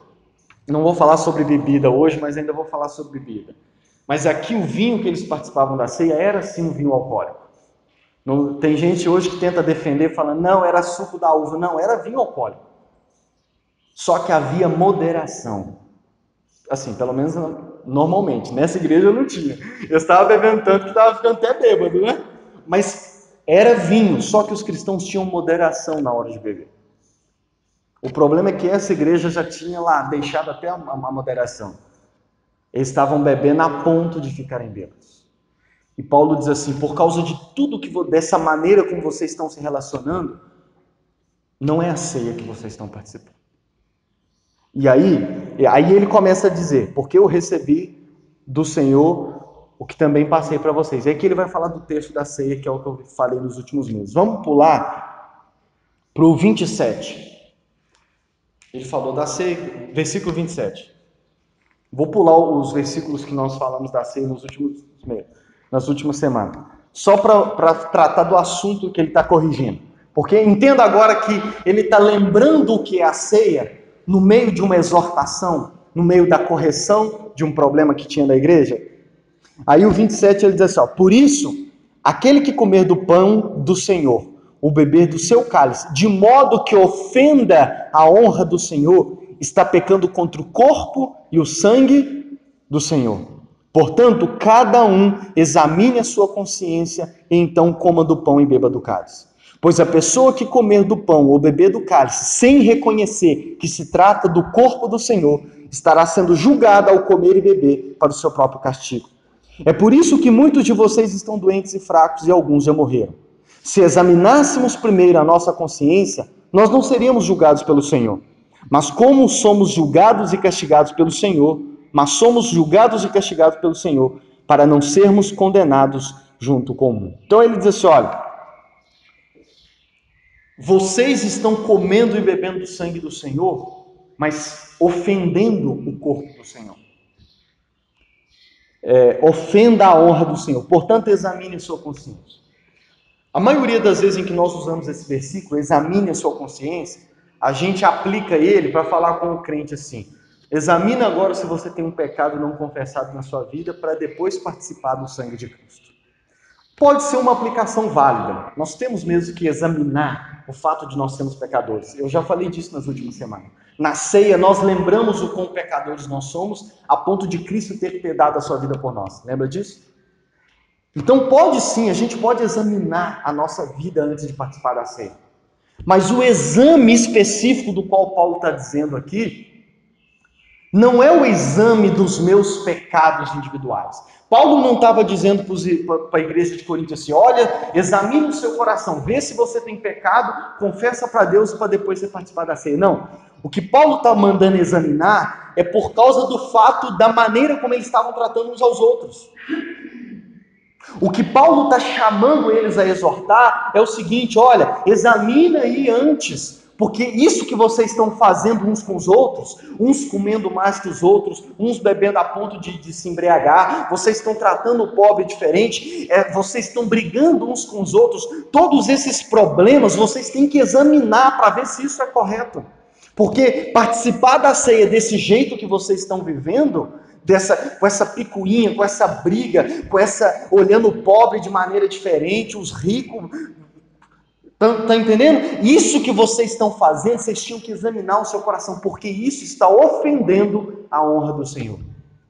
não vou falar sobre bebida hoje, mas ainda vou falar sobre bebida. Mas aqui o vinho que eles participavam da ceia era sim um vinho alcoólico. Não, tem gente hoje que tenta defender, falando, não, era suco da uva. Não, era vinho alcoólico. Só que havia moderação. Assim, pelo menos normalmente. Nessa igreja eu não tinha. Eu estava bebendo tanto que estava ficando até bêbado, né? Mas era vinho, só que os cristãos tinham moderação na hora de beber. O problema é que essa igreja já tinha lá deixado até a moderação. Eles estavam bebendo a ponto de ficarem bêbados. E Paulo diz assim, por causa de tudo dessa maneira como vocês estão se relacionando, não é a ceia que vocês estão participando. E aí ele começa a dizer, porque eu recebi do Senhor o que também passei para vocês. É que ele vai falar do texto da ceia, que é o que eu falei nos últimos meses. Vamos pular para o 27. Ele falou da ceia, versículo 27. Vou pular os versículos que nós falamos da ceia nas últimas semanas. Só para tratar do assunto que ele está corrigindo. Porque entenda agora que ele está lembrando o que é a ceia no meio de uma exortação, no meio da correção de um problema que tinha na igreja. Aí o 27 ele diz assim, ó, por isso, aquele que comer do pão do Senhor, o beber do seu cálice, de modo que ofenda a honra do Senhor, está pecando contra o corpo e o sangue do Senhor. Portanto, cada um examine a sua consciência e então coma do pão e beba do cálice. Pois a pessoa que comer do pão ou beber do cálice sem reconhecer que se trata do corpo do Senhor, estará sendo julgada ao comer e beber para o seu próprio castigo. É por isso que muitos de vocês estão doentes e fracos e alguns já morreram. Se examinássemos primeiro a nossa consciência, nós não seríamos julgados pelo Senhor. Mas como somos julgados e castigados pelo Senhor, para não sermos condenados junto com o mundo. Então ele diz assim, olha, vocês estão comendo e bebendo do sangue do Senhor, mas ofendendo o corpo do Senhor. Ofenda a honra do Senhor. Portanto, examine a sua consciência. A maioria das vezes em que nós usamos esse versículo, examine a sua consciência, a gente aplica ele para falar com o crente assim, examine agora se você tem um pecado não confessado na sua vida para depois participar do sangue de Cristo. Pode ser uma aplicação válida. Nós temos mesmo que examinar o fato de nós sermos pecadores. Eu já falei disso nas últimas semanas. Na ceia, nós lembramos o quão pecadores nós somos, a ponto de Cristo ter dado a sua vida por nós. Lembra disso? Então pode sim, a gente pode examinar a nossa vida antes de participar da ceia. Mas o exame específico do qual Paulo está dizendo aqui, não é o exame dos meus pecados individuais. Paulo não estava dizendo para a igreja de Corinto assim, olha, examine o seu coração, vê se você tem pecado, confessa para Deus para depois você participar da ceia. Não, o que Paulo está mandando examinar é por causa do fato da maneira como eles estavam tratando uns aos outros. O que Paulo está chamando eles a exortar é o seguinte, olha, examina aí antes, porque isso que vocês estão fazendo uns com os outros, uns comendo mais que os outros, uns bebendo a ponto de se embriagar, vocês estão tratando o pobre diferente, vocês estão brigando uns com os outros, todos esses problemas vocês têm que examinar para ver se isso é correto. Porque participar da ceia desse jeito que vocês estão vivendo, com essa picuinha, com essa briga, olhando o pobre de maneira diferente, os ricos Tá entendendo? Isso que vocês estão fazendo, vocês tinham que examinar o seu coração, porque isso está ofendendo a honra do Senhor.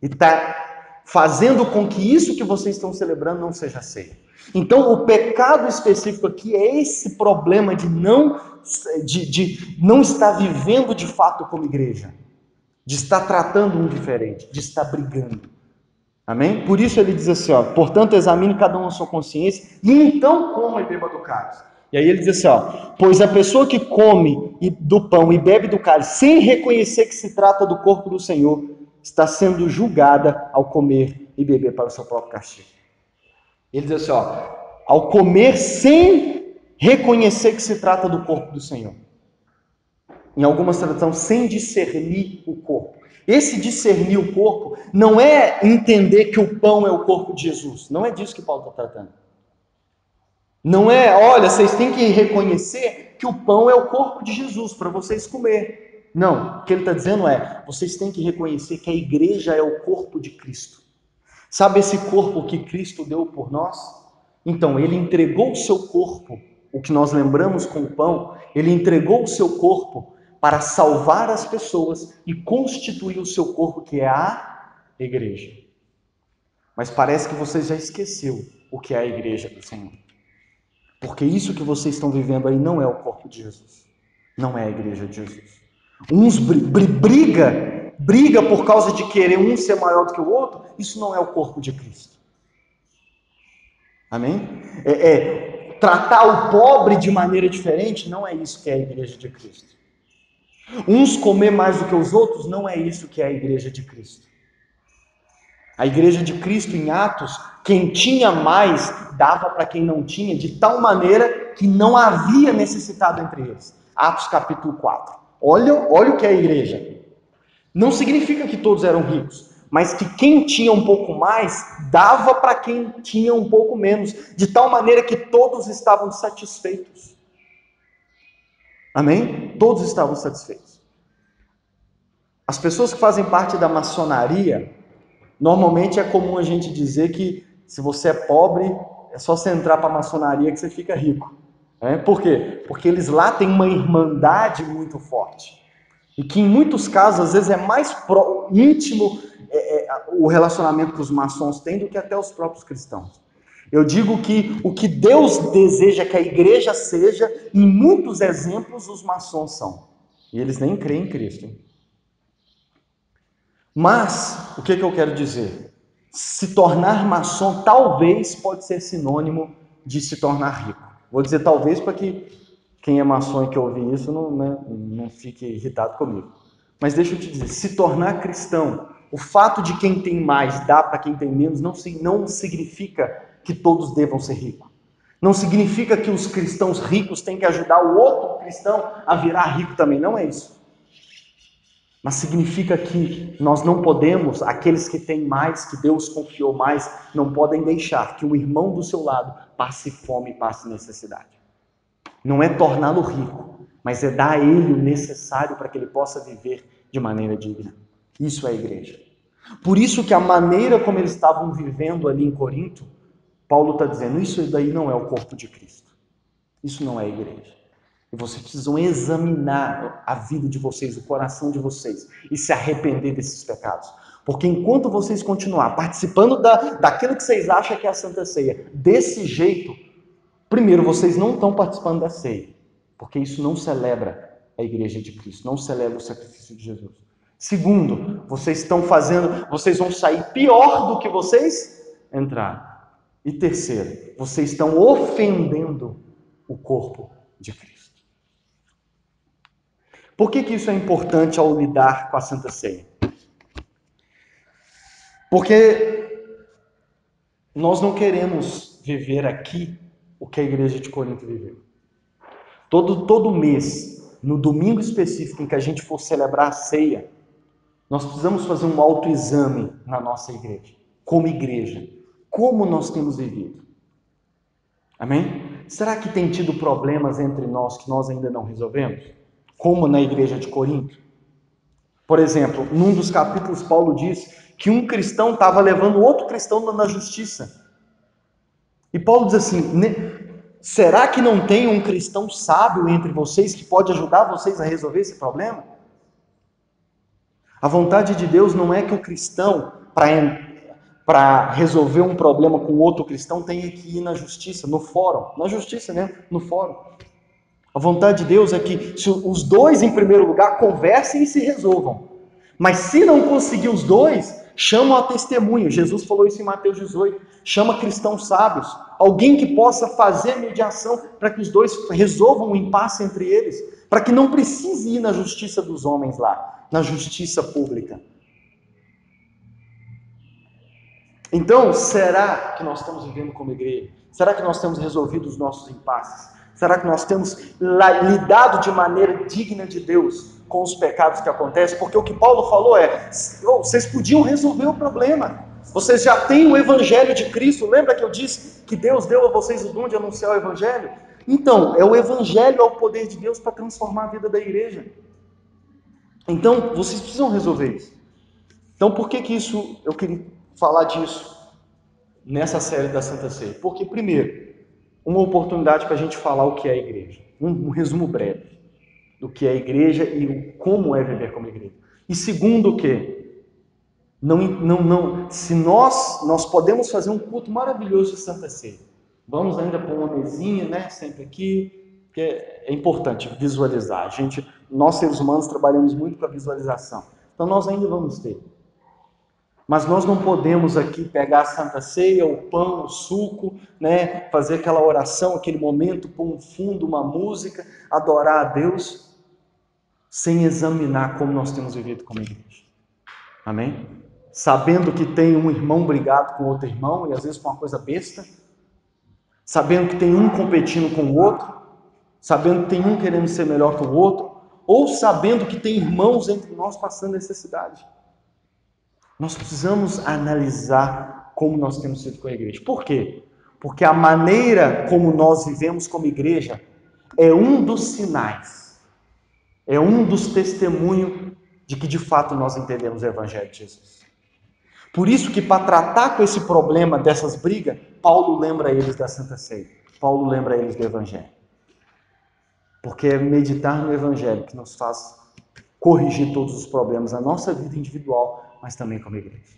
E está fazendo com que isso que vocês estão celebrando não seja ceia. Então, o pecado específico aqui é esse problema de não estar vivendo de fato como igreja, de estar tratando um diferente, de estar brigando. Amém? Por isso ele diz assim, ó, portanto, examine cada um a sua consciência e então coma e beba do cálice. E aí ele diz assim, ó, pois a pessoa que come do pão e bebe do cálice sem reconhecer que se trata do corpo do Senhor, está sendo julgada ao comer e beber para o seu próprio castigo. Ele diz assim, ó, ao comer sem reconhecer que se trata do corpo do Senhor. Em algumas traduções, sem discernir o corpo. Esse discernir o corpo não é entender que o pão é o corpo de Jesus. Não é disso que Paulo está tratando. Não é, olha, vocês têm que reconhecer que o pão é o corpo de Jesus para vocês comer. Não, o que ele está dizendo é, vocês têm que reconhecer que a igreja é o corpo de Cristo. Sabe esse corpo que Cristo deu por nós? Então, ele entregou o seu corpo, o que nós lembramos com o pão, ele entregou o seu corpo para salvar as pessoas e constituir o seu corpo, que é a igreja. Mas parece que você já esqueceu o que é a igreja do Senhor. Porque isso que vocês estão vivendo aí não é o corpo de Jesus. Não é a igreja de Jesus. Uns briga por causa de querer um ser maior do que o outro. Isso não é o corpo de Cristo. Amém? Tratar o pobre de maneira diferente não é isso que é a igreja de Cristo. Uns comer mais do que os outros não é isso que é a igreja de Cristo. A igreja de Cristo em Atos, quem tinha mais dava para quem não tinha, de tal maneira que não havia necessitado entre eles. Atos capítulo 4. Olha o que é a igreja. Não significa que todos eram ricos, mas que quem tinha um pouco mais dava para quem tinha um pouco menos, de tal maneira que todos estavam satisfeitos. Amém? Todos estavam satisfeitos. As pessoas que fazem parte da maçonaria, normalmente é comum a gente dizer que se você é pobre, é só você entrar para a maçonaria que você fica rico. Por quê? Porque eles lá têm uma irmandade muito forte. E que em muitos casos, às vezes, é mais íntimo o relacionamento que os maçons têm do que até os próprios cristãos. Eu digo que o que Deus deseja que a igreja seja, em muitos exemplos, os maçons são. E eles nem creem em Cristo. Mas, o que eu quero dizer? Se tornar maçom talvez pode ser sinônimo de se tornar rico. Vou dizer talvez para que quem é maçom e que ouvir isso não fique irritado comigo. Mas deixa eu te dizer, se tornar cristão, o fato de quem tem mais dar para quem tem menos não significa que todos devam ser ricos. Não significa que os cristãos ricos têm que ajudar o outro cristão a virar rico também, não é isso. Mas significa que nós não podemos, aqueles que têm mais, que Deus confiou mais, não podem deixar que o irmão do seu lado passe fome e passe necessidade. Não é torná-lo rico, mas é dar a ele o necessário para que ele possa viver de maneira digna. Isso é a igreja. Por isso que a maneira como eles estavam vivendo ali em Corinto, Paulo está dizendo, isso daí não é o corpo de Cristo. Isso não é a igreja. E vocês precisam examinar a vida de vocês, o coração de vocês, e se arrepender desses pecados. Porque enquanto vocês continuar participando daquilo que vocês acham que é a Santa Ceia, desse jeito, primeiro, vocês não estão participando da ceia, porque isso não celebra a igreja de Cristo, não celebra o sacrifício de Jesus. Segundo, vocês vão sair pior do que vocês entraram. E terceiro, vocês estão ofendendo o corpo de Cristo. Por que isso é importante ao lidar com a Santa Ceia? Porque nós não queremos viver aqui o que a igreja de Corinto viveu. Todo mês, no domingo específico em que a gente for celebrar a ceia, nós precisamos fazer um autoexame na nossa igreja, como igreja. Como nós temos vivido? Amém? Será que tem tido problemas entre nós que nós ainda não resolvemos? Como na igreja de Corinto? Por exemplo, num dos capítulos, Paulo diz que um cristão estava levando outro cristão na justiça. E Paulo diz assim, Será que não tem um cristão sábio entre vocês que pode ajudar vocês a resolver esse problema? A vontade de Deus não é que o cristão, para resolver um problema com outro cristão, tenha que ir na justiça, no fórum. Na justiça, né? No fórum. A vontade de Deus é que os dois, em primeiro lugar, conversem e se resolvam. Mas se não conseguir os dois, chamam a testemunha. Jesus falou isso em Mateus 18. Chama cristãos sábios. Alguém que possa fazer mediação para que os dois resolvam o impasse entre eles. Para que não precise ir na justiça dos homens lá, na justiça pública. Então, será que nós estamos vivendo como igreja? Será que nós temos resolvido os nossos impasses? Será que nós temos lidado de maneira digna de Deus com os pecados que acontecem? Porque o que Paulo falou é, vocês podiam resolver o problema. Vocês já têm o evangelho de Cristo. Lembra que eu disse que Deus deu a vocês o dom de anunciar o evangelho? Então, é o evangelho, é o poder de Deus para transformar a vida da igreja. Então, vocês precisam resolver isso. Então, por que isso, eu queria falar disso nessa série da Santa Ceia? Porque, primeiro, uma oportunidade para a gente falar o que é a igreja. Um resumo breve do que é a igreja e como é viver como igreja. E segundo, o quê? Se nós podemos fazer um culto maravilhoso de Santa Ceia. Vamos ainda pôr uma mesinha, né, sempre aqui, que é importante visualizar. Nós seres humanos trabalhamos muito com a visualização. Então nós ainda vamos ter. Mas nós não podemos aqui pegar a Santa Ceia, o pão, o suco, né, fazer aquela oração, aquele momento, pôr um fundo, uma música, adorar a Deus, sem examinar como nós temos vivido como igreja. Amém? Sabendo que tem um irmão brigado com outro irmão, e às vezes com uma coisa besta, sabendo que tem um competindo com o outro, sabendo que tem um querendo ser melhor que o outro, ou sabendo que tem irmãos entre nós passando necessidade. Nós precisamos analisar como nós temos sido com a igreja. Por quê? Porque a maneira como nós vivemos como igreja é um dos sinais, é um dos testemunhos de que de fato nós entendemos o Evangelho de Jesus. Por isso que para tratar com esse problema dessas brigas, Paulo lembra eles da Santa Ceia. Paulo lembra eles do Evangelho. Porque é meditar no Evangelho que nos faz corrigir todos os problemas na nossa vida individual, mas também como igreja.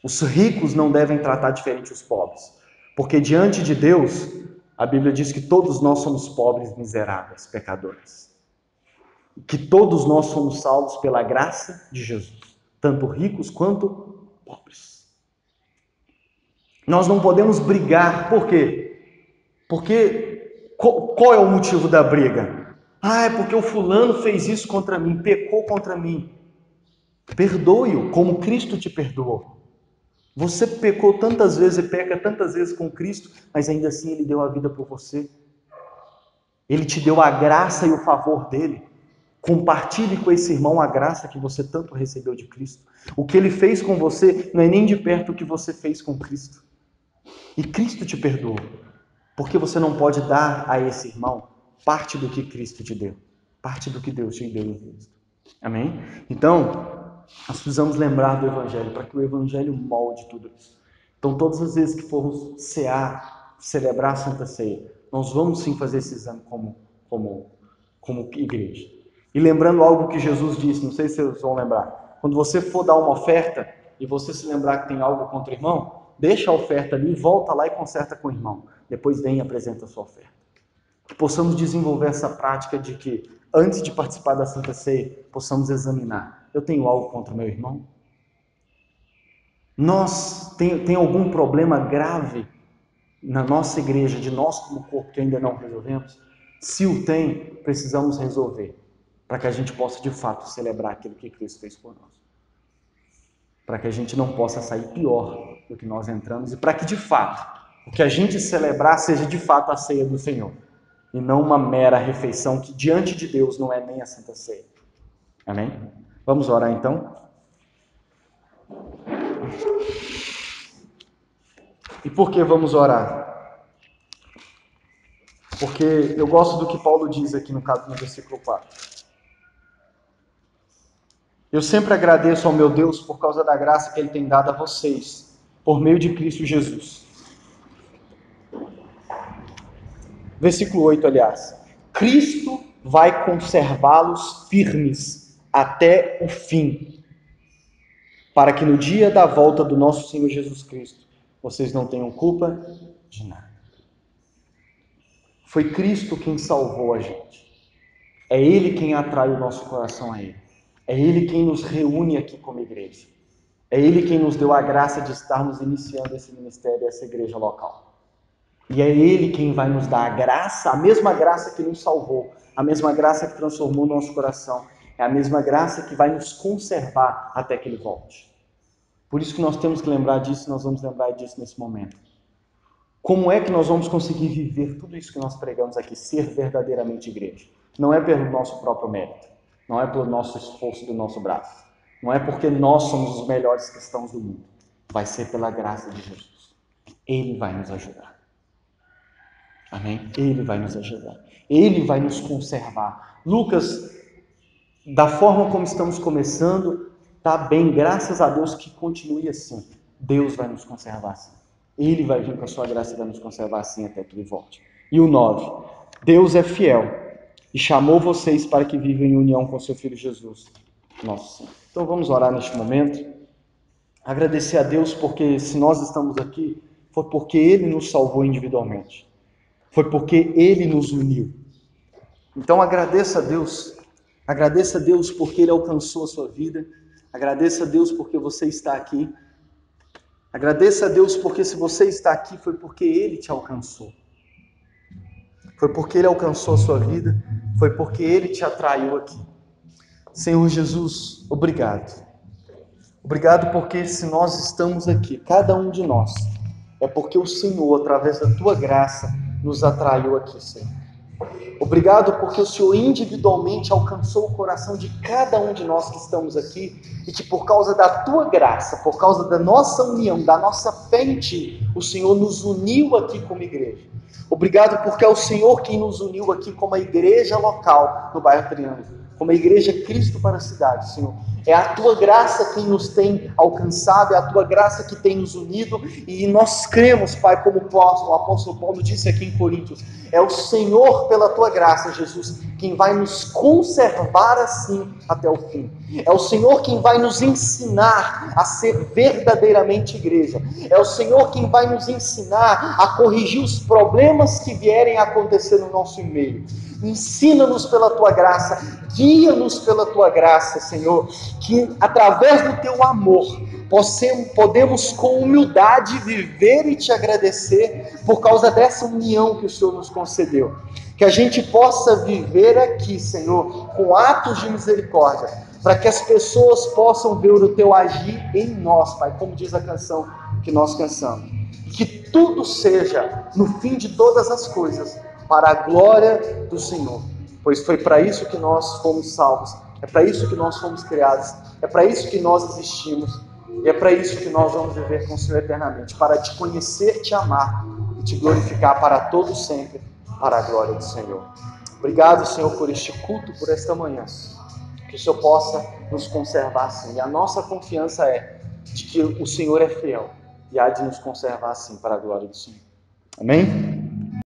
Os ricos não devem tratar diferente os pobres, porque diante de Deus, a Bíblia diz que todos nós somos pobres, miseráveis, pecadores. Que todos nós somos salvos pela graça de Jesus, tanto ricos quanto pobres. Nós não podemos brigar, por quê? Porque qual é o motivo da briga? É porque o fulano fez isso contra mim, pecou contra mim. Perdoe-o como Cristo te perdoou. Você pecou tantas vezes e peca tantas vezes com Cristo, mas ainda assim Ele deu a vida por você. Ele te deu a graça e o favor dele. Compartilhe com esse irmão a graça que você tanto recebeu de Cristo. O que Ele fez com você não é nem de perto o que você fez com Cristo. E Cristo te perdoou. Porque você não pode dar a esse irmão parte do que Cristo te deu. Parte do que Deus te deu em Cristo. Amém? Então, nós precisamos lembrar do Evangelho, para que o Evangelho molde tudo isso. Então, todas as vezes que formos cear, celebrar a Santa Ceia, nós vamos sim fazer esse exame como igreja. E lembrando algo que Jesus disse, não sei se vocês vão lembrar, quando você for dar uma oferta, e você se lembrar que tem algo contra o irmão, deixa a oferta ali, volta lá e conserta com o irmão. Depois vem e apresenta a sua oferta. Que possamos desenvolver essa prática de que, antes de participar da Santa Ceia, possamos examinar. Eu tenho algo contra o meu irmão? Tem algum problema grave na nossa igreja, de nós como corpo, que ainda não resolvemos? Se o tem, precisamos resolver, para que a gente possa de fato celebrar aquilo que Cristo fez por nós. Para que a gente não possa sair pior do que nós entramos e para que de fato, o que a gente celebrar seja de fato a ceia do Senhor. E não uma mera refeição que diante de Deus não é nem a Santa Ceia. Amém? Vamos orar então? E por que vamos orar? Porque eu gosto do que Paulo diz aqui no versículo 4. Eu sempre agradeço ao meu Deus por causa da graça que Ele tem dado a vocês, por meio de Cristo Jesus. Versículo 8, aliás. Cristo vai conservá-los firmes até o fim, para que no dia da volta do nosso Senhor Jesus Cristo, vocês não tenham culpa de nada. Foi Cristo quem salvou a gente. É Ele quem atrai o nosso coração a Ele. É Ele quem nos reúne aqui como igreja. É Ele quem nos deu a graça de estarmos iniciando esse ministério, essa igreja local. E é Ele quem vai nos dar a graça, a mesma graça que nos salvou, a mesma graça que transformou o nosso coração, é a mesma graça que vai nos conservar até que Ele volte. Por isso que nós temos que lembrar disso, nós vamos lembrar disso nesse momento. Como é que nós vamos conseguir viver tudo isso que nós pregamos aqui, ser verdadeiramente igreja? Não é pelo nosso próprio mérito, não é pelo nosso esforço do nosso braço, não é porque nós somos os melhores cristãos do mundo, vai ser pela graça de Jesus. Ele vai nos ajudar. Amém? Ele vai nos ajudar. Ele vai nos conservar. Lucas, da forma como estamos começando, tá bem, graças a Deus que continue assim. Deus vai nos conservar assim. Ele vai vir com a sua graça e vai nos conservar assim até que Ele volte. E o 9. Deus é fiel e chamou vocês para que vivam em união com seu Filho Jesus, nosso Senhor. Então vamos orar neste momento. Agradecer a Deus porque se nós estamos aqui, foi porque Ele nos salvou individualmente. Foi porque Ele nos uniu. Então agradeça a Deus porque Ele alcançou a sua vida, agradeça a Deus porque você está aqui, agradeça a Deus porque se você está aqui foi porque Ele te alcançou, foi porque Ele alcançou a sua vida, foi porque Ele te atraiu aqui. Senhor Jesus, obrigado porque se nós estamos aqui, cada um de nós, é porque o Senhor, através da Tua graça, nos atraiu aqui, Senhor. Obrigado porque o Senhor individualmente alcançou o coração de cada um de nós que estamos aqui e que por causa da Tua graça, por causa da nossa união, da nossa fé em Ti, o Senhor nos uniu aqui como igreja. Obrigado porque é o Senhor quem nos uniu aqui como a igreja local no bairro Triângulo, como a igreja Cristo para a cidade, Senhor. É a Tua graça quem nos tem alcançado, é a Tua graça que tem nos unido e nós cremos, Pai, como o apóstolo Paulo disse aqui em Coríntios, é o Senhor pela Tua graça, Jesus, quem vai nos conservar assim até o fim. É o Senhor quem vai nos ensinar a ser verdadeiramente igreja. É o Senhor quem vai nos ensinar a corrigir os problemas que vierem a acontecer no nosso meio. Ensina-nos pela Tua graça, guia-nos pela Tua graça, Senhor, que através do Teu amor podemos com humildade viver e Te agradecer por causa dessa união que o Senhor nos concedeu. Que a gente possa viver aqui, Senhor, com atos de misericórdia, para que as pessoas possam ver o Teu agir em nós, Pai, como diz a canção que nós cantamos. E que tudo seja, no fim de todas as coisas, para a glória do Senhor, pois foi para isso que nós fomos salvos, é para isso que nós fomos criados, é para isso que nós existimos, e é para isso que nós vamos viver com o Senhor eternamente, para Te conhecer, Te amar e Te glorificar para todo sempre, para a glória do Senhor. Obrigado, Senhor, por este culto, por esta manhã, que o Senhor possa nos conservar assim, e a nossa confiança é de que o Senhor é fiel, e há de nos conservar assim, para a glória do Senhor. Amém?